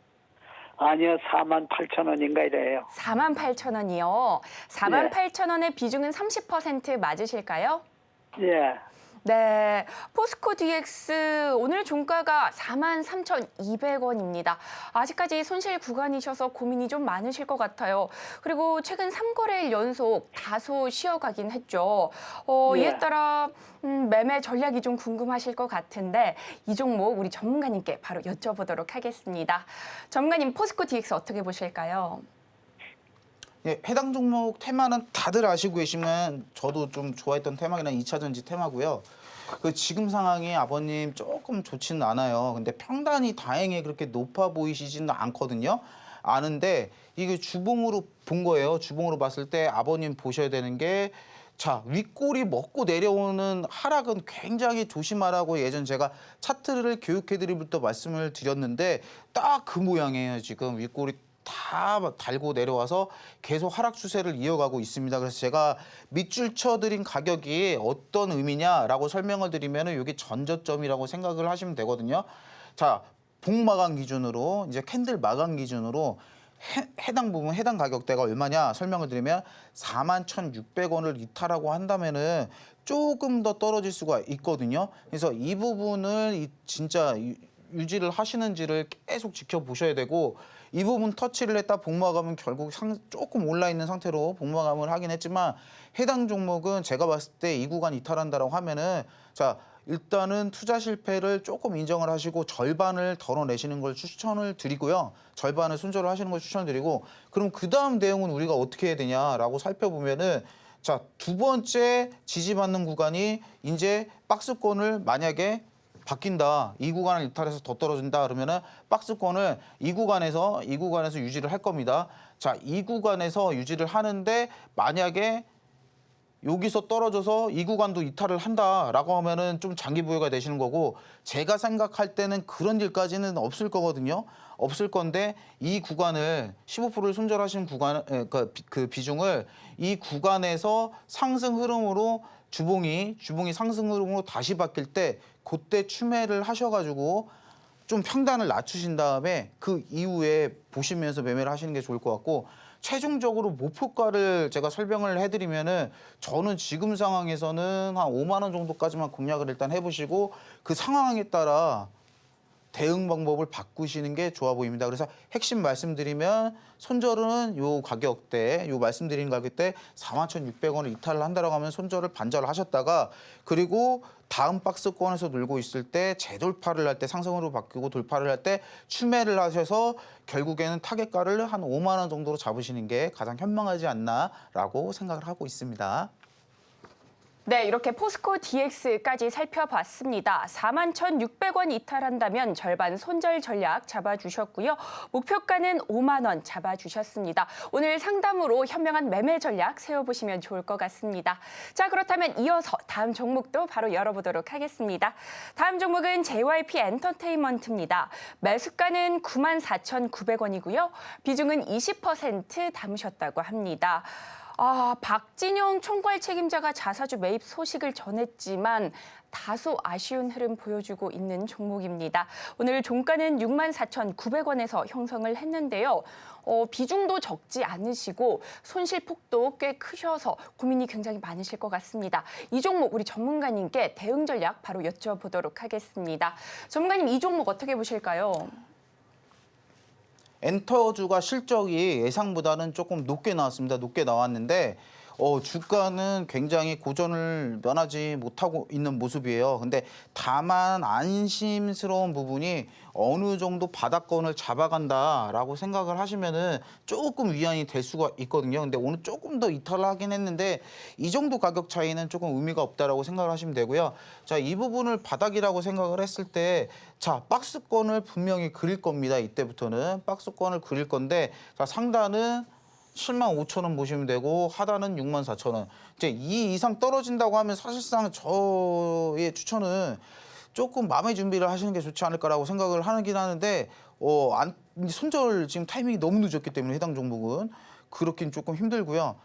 아니요, 4만 8천 원인가 이래요. 4만 8천 원이요. 4만 예. 8천 원의 비중은 30% 맞으실까요? 예. 네, 포스코 DX 오늘 종가가 43,200원입니다. 아직까지 손실 구간이셔서 고민이 좀 많으실 것 같아요. 그리고 최근 3거래일 연속 다소 쉬어가긴 했죠. 네. 이에 따라 매매 전략이 좀 궁금하실 것 같은데 이 종목 우리 전문가님께 바로 여쭤보도록 하겠습니다. 전문가님, 포스코 DX 어떻게 보실까요? 예, 해당 종목 테마는 다들 아시고 계시면 저도 좀 좋아했던 테마긴 한 2차전지 테마고요. 그 지금 상황이 아버님 조금 좋지는 않아요. 근데 평단이 다행히 그렇게 높아 보이시지는 않거든요. 아는데 이게 주봉으로 본 거예요. 주봉으로 봤을 때 아버님 보셔야 되는 게 자, 윗골이 먹고 내려오는 하락은 굉장히 조심하라고 예전 제가 차트를 교육해드릴 때 말씀을 드렸는데 딱 그 모양이에요. 지금 윗골이 다 달고 내려와서 계속 하락 추세를 이어가고 있습니다. 그래서 제가 밑줄 쳐드린 가격이 어떤 의미냐라고 설명을 드리면 이게 전저점이라고 생각을 하시면 되거든요. 자, 봉마감 기준으로 이제 캔들 마감 기준으로 해당 부분 해당 가격대가 얼마냐 설명을 드리면 41,600원을 이탈하고 한다면은 조금 더 떨어질 수가 있거든요. 그래서 이 부분을 진짜 유지를 하시는지를 계속 지켜보셔야 되고 이 부분 터치를 했다 복마감은 결국 조금 올라있는 상태로 복마감을 하긴 했지만 해당 종목은 제가 봤을 때 이 구간 이탈한다라고 하면은 자 일단은 투자 실패를 조금 인정을 하시고 절반을 덜어내시는 걸 추천을 드리고요. 절반을 순저를 하시는 걸 추천드리고 그럼 그 다음 내용은 우리가 어떻게 해야 되냐라고 살펴보면은 자, 두 번째 지지받는 구간이 이제 박스권을 만약에 바뀐다. 이 구간을 이탈해서 더 떨어진다. 그러면은 박스권을 이 구간에서 유지를 할 겁니다. 자, 이 구간에서 유지를 하는데 만약에 여기서 떨어져서 이 구간도 이탈을 한다라고 하면은 좀 장기 보유가 되시는 거고 제가 생각할 때는 그런 일까지는 없을 거거든요. 없을 건데 이 구간을 15%를 손절하신 구간 그 비중을 이 구간에서 상승 흐름으로 주봉이 상승 흐름으로 다시 바뀔 때 그때 추매를 하셔가지고 좀 평단을 낮추신 다음에 그 이후에 보시면서 매매를 하시는 게 좋을 것 같고 최종적으로 목표가를 제가 설명을 해드리면은 저는 지금 상황에서는 한 5만 원 정도까지만 공략을 일단 해보시고 그 상황에 따라 대응 방법을 바꾸시는 게 좋아 보입니다. 그래서 핵심 말씀드리면 손절은 요 가격대, 요 말씀드린 가격대 41,600원을 이탈을 한다라고 하면 손절을 반절을 하셨다가 그리고 다음 박스권에서 놀고 있을 때 재돌파를 할 때 상승으로 바뀌고 돌파를 할 때 추매를 하셔서 결국에는 타겟가를 한 5만 원 정도로 잡으시는 게 가장 현명하지 않나라고 생각을 하고 있습니다. 네, 이렇게 포스코 DX까지 살펴봤습니다. 41,600원 이탈한다면 절반 손절 전략 잡아주셨고요. 목표가는 5만 원 잡아주셨습니다. 오늘 상담으로 현명한 매매 전략 세워보시면 좋을 것 같습니다. 자, 그렇다면 이어서 다음 종목도 바로 열어보도록 하겠습니다. 다음 종목은 JYP 엔터테인먼트입니다. 매수가는 94,900원이고요. 비중은 20% 담으셨다고 합니다. 박진영 총괄 책임자가 자사주 매입 소식을 전했지만 다소 아쉬운 흐름 보여주고 있는 종목입니다. 오늘 종가는 64,900원에서 형성을 했는데요. 비중도 적지 않으시고 손실폭도 꽤 크셔서 고민이 굉장히 많으실 것 같습니다. 이 종목 우리 전문가님께 대응 전략 바로 여쭤보도록 하겠습니다. 전문가님, 이 종목 어떻게 보실까요? 엔터주가 실적이 예상보다는 조금 높게 나왔습니다. 높게 나왔는데 주가는 굉장히 고전을 면하지 못하고 있는 모습이에요. 근데 다만 안심스러운 부분이 어느 정도 바닥권을 잡아간다라고 생각을 하시면은 조금 위안이 될 수가 있거든요. 근데 오늘 조금 더 이탈을 하긴 했는데 이 정도 가격 차이는 조금 의미가 없다라고 생각을 하시면 되고요. 자, 이 부분을 바닥이라고 생각을 했을 때 자, 박스권을 분명히 그릴 겁니다. 이때부터는 박스권을 그릴 건데 자, 상단은 75,000원 보시면 되고 하단은 64,000원. 이제 이 이상 떨어진다고 하면 사실상 저의 추천은 조금 마음의 준비를 하시는 게 좋지 않을까라고 생각을 하긴 하는데 손절 지금 타이밍이 너무 늦었기 때문에 해당 종목은 그렇긴 조금 힘들고요.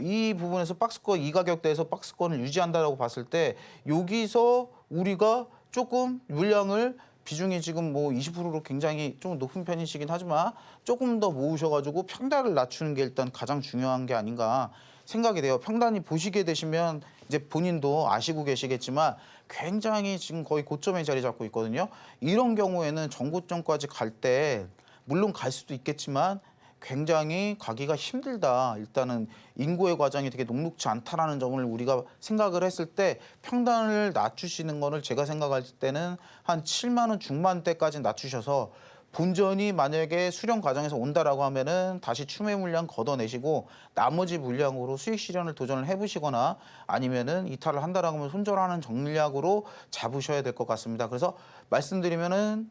이 부분에서 박스권 이 가격대에서 박스권을 유지한다라고 봤을 때 여기서 우리가 조금 물량을 비중이 지금 뭐 20%로 굉장히 좀 높은 편이시긴 하지만 조금 더 모으셔가지고 평단을 낮추는 게 일단 가장 중요한 게 아닌가 생각이 돼요. 평단이 보시게 되시면 이제 본인도 아시고 계시겠지만 굉장히 지금 거의 고점에 자리 잡고 있거든요. 이런 경우에는 전고점까지 갈 때 물론 갈 수도 있겠지만 굉장히 가기가 힘들다. 일단은 인고의 과정이 되게 녹록지 않다라는 점을 우리가 생각을 했을 때 평단을 낮추시는 거를 제가 생각할 때는 한 7만 원 중반대까지 낮추셔서 본전이 만약에 수령 과정에서 온다라고 하면은 다시 추매 물량 걷어내시고 나머지 물량으로 수익 실현을 도전을 해보시거나 아니면은 이탈을 한다라고 하면 손절하는 전략으로 잡으셔야 될 것 같습니다. 그래서 말씀드리면은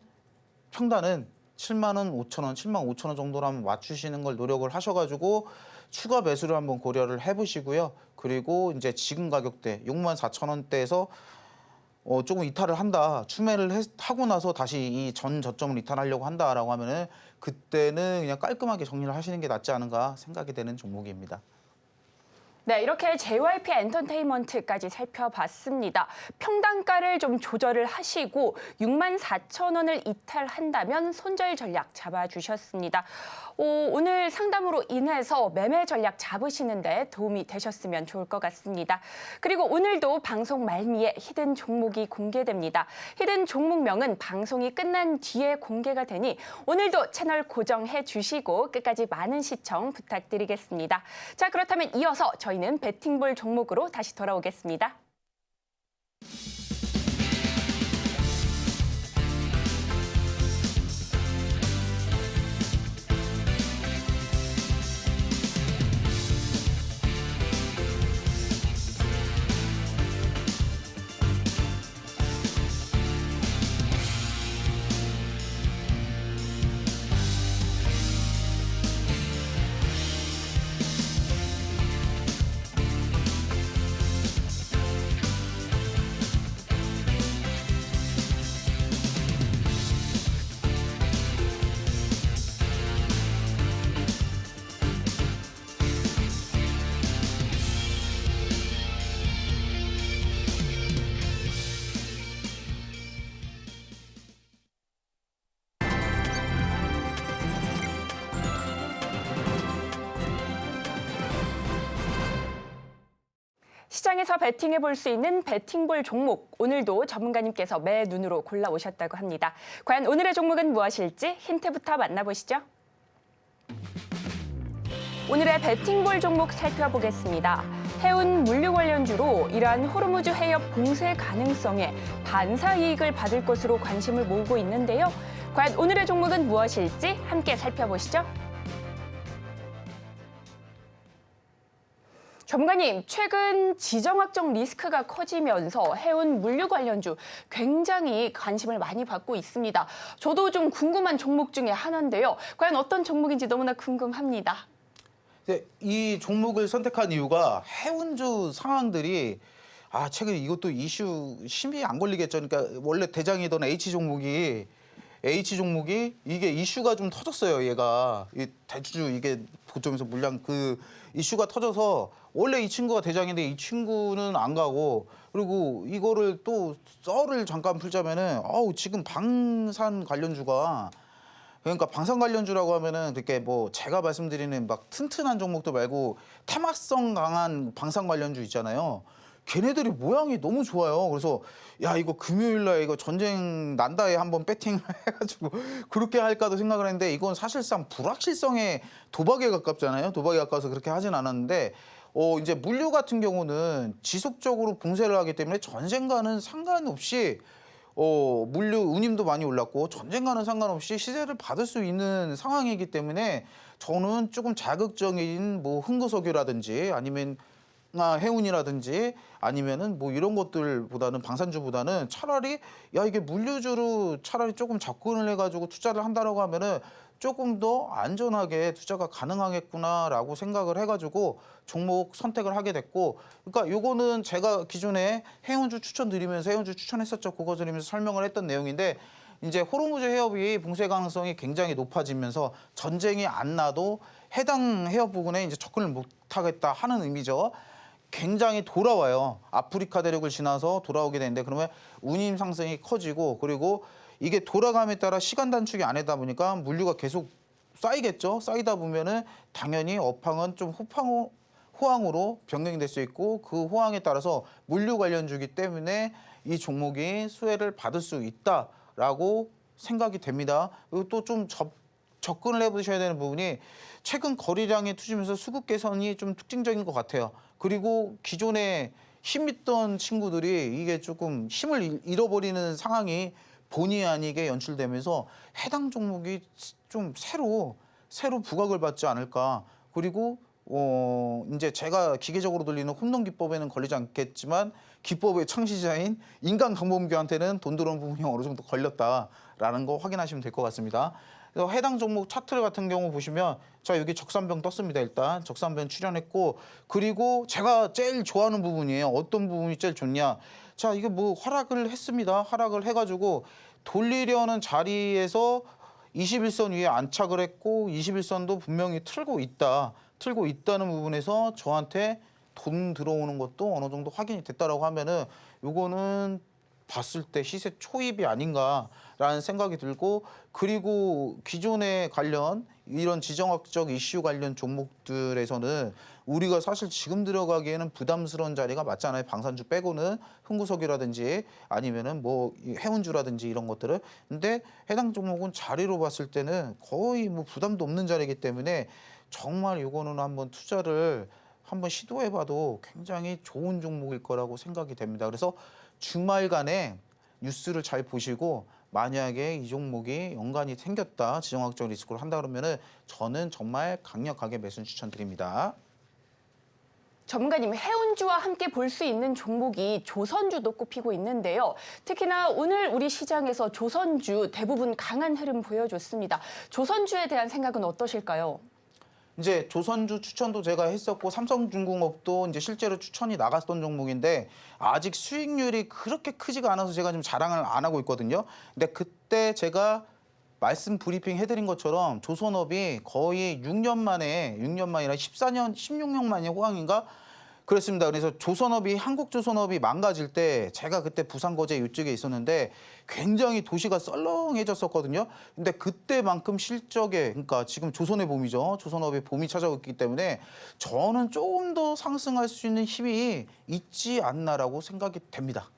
평단은 7만 원, 5천 원, 7만 5천 원 정도로 한번 맞추시는 걸 노력을 하셔가지고 추가 매수를 한번 고려를 해보시고요. 그리고 이제 지금 가격대 64,000원대에서 조금 이탈을 한다, 추매를 하고 나서 다시 이 전 저점을 이탈하려고 한다라고 하면은 그때는 그냥 깔끔하게 정리를 하시는 게 낫지 않은가 생각이 되는 종목입니다. 네, 이렇게 JYP 엔터테인먼트까지 살펴봤습니다. 평단가를 좀 조절을 하시고 64,000원을 이탈한다면 손절 전략 잡아주셨습니다. 오늘 상담으로 인해서 매매 전략 잡으시는데 도움이 되셨으면 좋을 것 같습니다. 그리고 오늘도 방송 말미에 히든 종목이 공개됩니다. 히든 종목명은 방송이 끝난 뒤에 공개가 되니 오늘도 채널 고정해 주시고 끝까지 많은 시청 부탁드리겠습니다. 자, 그렇다면 이어서 저희는 배팅볼 종목으로 다시 돌아오겠습니다. 시장에서 베팅해 볼 수 있는 배팅볼 종목, 오늘도 전문가님께서 매 눈으로 골라오셨다고 합니다. 과연 오늘의 종목은 무엇일지 힌트부터 만나보시죠. 오늘의 배팅볼 종목 살펴보겠습니다. 해운 물류 관련주로 이러한 호르무즈 해협 봉쇄 가능성에 반사 이익을 받을 것으로 관심을 모으고 있는데요. 과연 오늘의 종목은 무엇일지 함께 살펴보시죠. 전문가님, 최근 지정학적 리스크가 커지면서 해운 물류 관련주 굉장히 관심을 많이 받고 있습니다. 저도 좀 궁금한 종목 중에 하나인데요. 과연 어떤 종목인지 너무나 궁금합니다. 이 종목을 선택한 이유가 해운주 상황들이 최근에 이것도 이슈 심히 안 걸리겠죠. 그러니까 원래 대장이던 H 종목이 이게 이슈가 좀 터졌어요. 얘가 이 대주주 이게 고점에서 물량 그 이슈가 터져서 원래 이 친구가 대장인데 이 친구는 안 가고, 그리고 이거를 또 썰을 잠깐 풀자면은 지금 방산 관련주가, 그러니까 방산 관련주라고 하면은 이렇게 뭐 제가 말씀드리는 막 튼튼한 종목도 말고 테마성 강한 방산 관련주 있잖아요. 걔네들이 모양이 너무 좋아요. 그래서 야, 이거 금요일 날 이거 전쟁 난다에 한번 배팅을 해가지고 그렇게 할까도 생각을 했는데, 이건 사실상 불확실성의 도박에 가깝잖아요. 도박에 가까워서 그렇게 하진 않았는데, 이제 물류 같은 경우는 지속적으로 봉쇄를 하기 때문에 전쟁과는 상관없이 물류 운임도 많이 올랐고 전쟁과는 상관없이 시세를 받을 수 있는 상황이기 때문에, 저는 조금 자극적인 뭐 흥구석유라든지 아니면 해운이라든지 아니면은 뭐 이런 것들보다는, 방산주보다는 차라리 이게 물류주로 차라리 조금 접근을 해가지고 투자를 한다라고 하면은 조금 더 안전하게 투자가 가능하겠구나라고 생각을 해가지고 종목 선택을 하게 됐고, 그러니까 요거는 제가 기존에 해운주 추천드리면서 해운주 추천했었죠. 그거 드리면서 설명을 했던 내용인데, 이제 호르무즈 해협이 봉쇄 가능성이 굉장히 높아지면서 전쟁이 안 나도 해당 해협 부근에 이제 접근을 못하겠다 하는 의미죠. 굉장히 돌아와요. 아프리카 대륙을 지나서 돌아오게 되는데, 그러면 운임 상승이 커지고, 그리고 이게 돌아감에 따라 시간 단축이 안 하다 보니까 물류가 계속 쌓이겠죠. 쌓이다 보면은 당연히 업황은 좀 호황으로 변경이 될 수 있고, 그 호황에 따라서 물류 관련주기 때문에 이 종목이 수혜를 받을 수 있다라고 생각이 됩니다. 그리고 또 좀 접근을 해보셔야 되는 부분이, 최근 거래량이 투지면서 수급 개선이 좀 특징적인 것 같아요. 그리고 기존에 힘있던 친구들이 이게 조금 힘을 잃어버리는 상황이 본의 아니게 연출되면서 해당 종목이 좀 새로 부각을 받지 않을까. 그리고 이제 제가 기계적으로 돌리는 홈런 기법에는 걸리지 않겠지만, 기법의 창시자인 인간 강범규한테는 돈 들어온 부분이 어느 정도 걸렸다라는 거 확인하시면 될 것 같습니다. 그래서 해당 종목 차트 같은 경우 보시면, 자, 여기 적산병 떴습니다. 일단 적산병 출현했고, 그리고 제가 제일 좋아하는 부분이에요. 어떤 부분이 제일 좋냐? 자, 이게 뭐 하락을 했습니다. 하락을 해가지고 돌리려는 자리에서 21선 위에 안착을 했고, 21선도 분명히 틀고 있다는 부분에서 저한테 돈 들어오는 것도 어느 정도 확인이 됐다라고 하면은, 요거는 봤을 때 시세 초입이 아닌가라는 생각이 들고, 그리고 기존의 관련 이런 지정학적 이슈 관련 종목들에서는 우리가 사실 지금 들어가기에는 부담스러운 자리가 맞잖아요. 방산주 빼고는 흥구석유라든지 아니면은 뭐 해운주라든지 이런 것들을. 근데 해당 종목은 자리로 봤을 때는 거의 뭐 부담도 없는 자리이기 때문에, 정말 이거는 한번 투자를 한번 시도해봐도 굉장히 좋은 종목일 거라고 생각이 됩니다. 그래서 주말간에 뉴스를 잘 보시고, 만약에 이 종목이 연관이 생겼다, 지정학적 리스크를 한다 그러면은 저는 정말 강력하게 매수 추천드립니다. 전문가님, 해운주와 함께 볼 수 있는 종목이 조선주도 꼽히고 있는데요. 특히나 오늘 우리 시장에서 조선주 대부분 강한 흐름 보여줬습니다. 조선주에 대한 생각은 어떠실까요? 이제 조선주 추천도 제가 했었고, 삼성중공업도 이제 실제로 추천이 나갔던 종목인데, 아직 수익률이 그렇게 크지가 않아서 제가 지금 자랑을 안 하고 있거든요. 근데 그때 제가 말씀 브리핑 해드린 것처럼 조선업이 거의 6년 만이라 14년, 16년 만에 호황인가? 그렇습니다. 그래서 한국조선업이 망가질 때 제가 그때 부산거제 이쪽에 있었는데 굉장히 도시가 썰렁해졌었거든요. 근데 그때만큼 실적에, 그러니까 지금 조선의 봄이죠. 조선업의 봄이 찾아오기 때문에 저는 조금 더 상승할 수 있는 힘이 있지 않나라고 생각이 됩니다.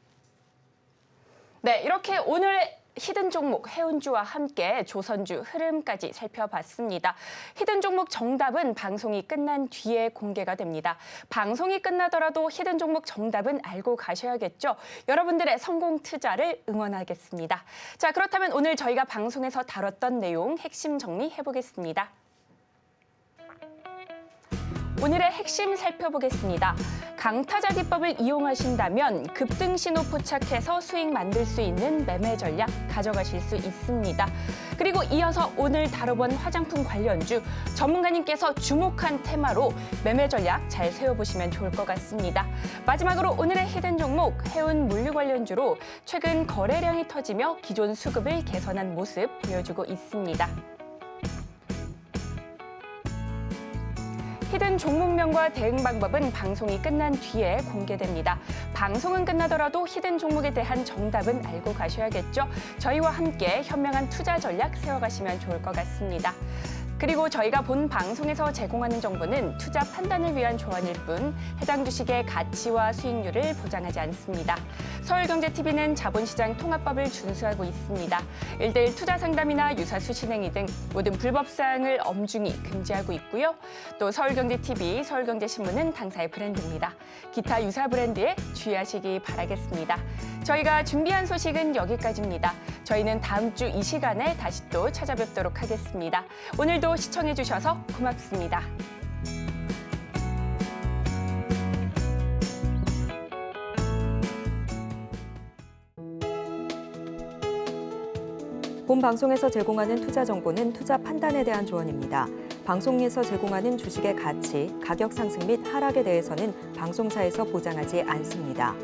네, 이렇게 오늘 히든 종목 해운주와 함께 조선주 흐름까지 살펴봤습니다. 히든 종목 정답은 방송이 끝난 뒤에 공개가 됩니다. 방송이 끝나더라도 히든 종목 정답은 알고 가셔야겠죠. 여러분들의 성공 투자를 응원하겠습니다. 자, 그렇다면 오늘 저희가 방송에서 다뤘던 내용 핵심 정리해보겠습니다. 오늘의 핵심 살펴보겠습니다. 강타자 기법을 이용하신다면 급등 신호 포착해서 수익 만들 수 있는 매매 전략 가져가실 수 있습니다. 그리고 이어서 오늘 다뤄본 화장품 관련주 전문가님께서 주목한 테마로 매매 전략 잘 세워보시면 좋을 것 같습니다. 마지막으로 오늘의 히든 종목 해운 물류 관련주로 최근 거래량이 터지며 기존 수급을 개선한 모습 보여주고 있습니다. 히든 종목명과 대응 방법은 방송이 끝난 뒤에 공개됩니다. 방송은 끝나더라도 히든 종목에 대한 정답은 알고 가셔야겠죠. 저희와 함께 현명한 투자 전략 세워가시면 좋을 것 같습니다. 그리고 저희가 본 방송에서 제공하는 정보는 투자 판단을 위한 조언일 뿐 해당 주식의 가치와 수익률을 보장하지 않습니다. 서울경제TV는 자본시장 통합법을 준수하고 있습니다. 1:1 투자 상담이나 유사수 실행위 등 모든 불법 사항을 엄중히 금지하고 있고요. 또 서울경제TV, 서울경제신문은 당사의 브랜드입니다. 기타 유사 브랜드에 주의하시기 바라겠습니다. 저희가 준비한 소식은 여기까지입니다. 저희는 다음 주 이 시간에 다시 또 찾아뵙도록 하겠습니다. 오늘도 시청해주셔서 고맙습니다. 본 방송에서 제공하는 투자 정보는 투자 판단에 대한 조언입니다. 방송에서 제공하는 주식의 가치, 가격 상승 및 하락에 대해서는 방송사에서 보장하지 않습니다.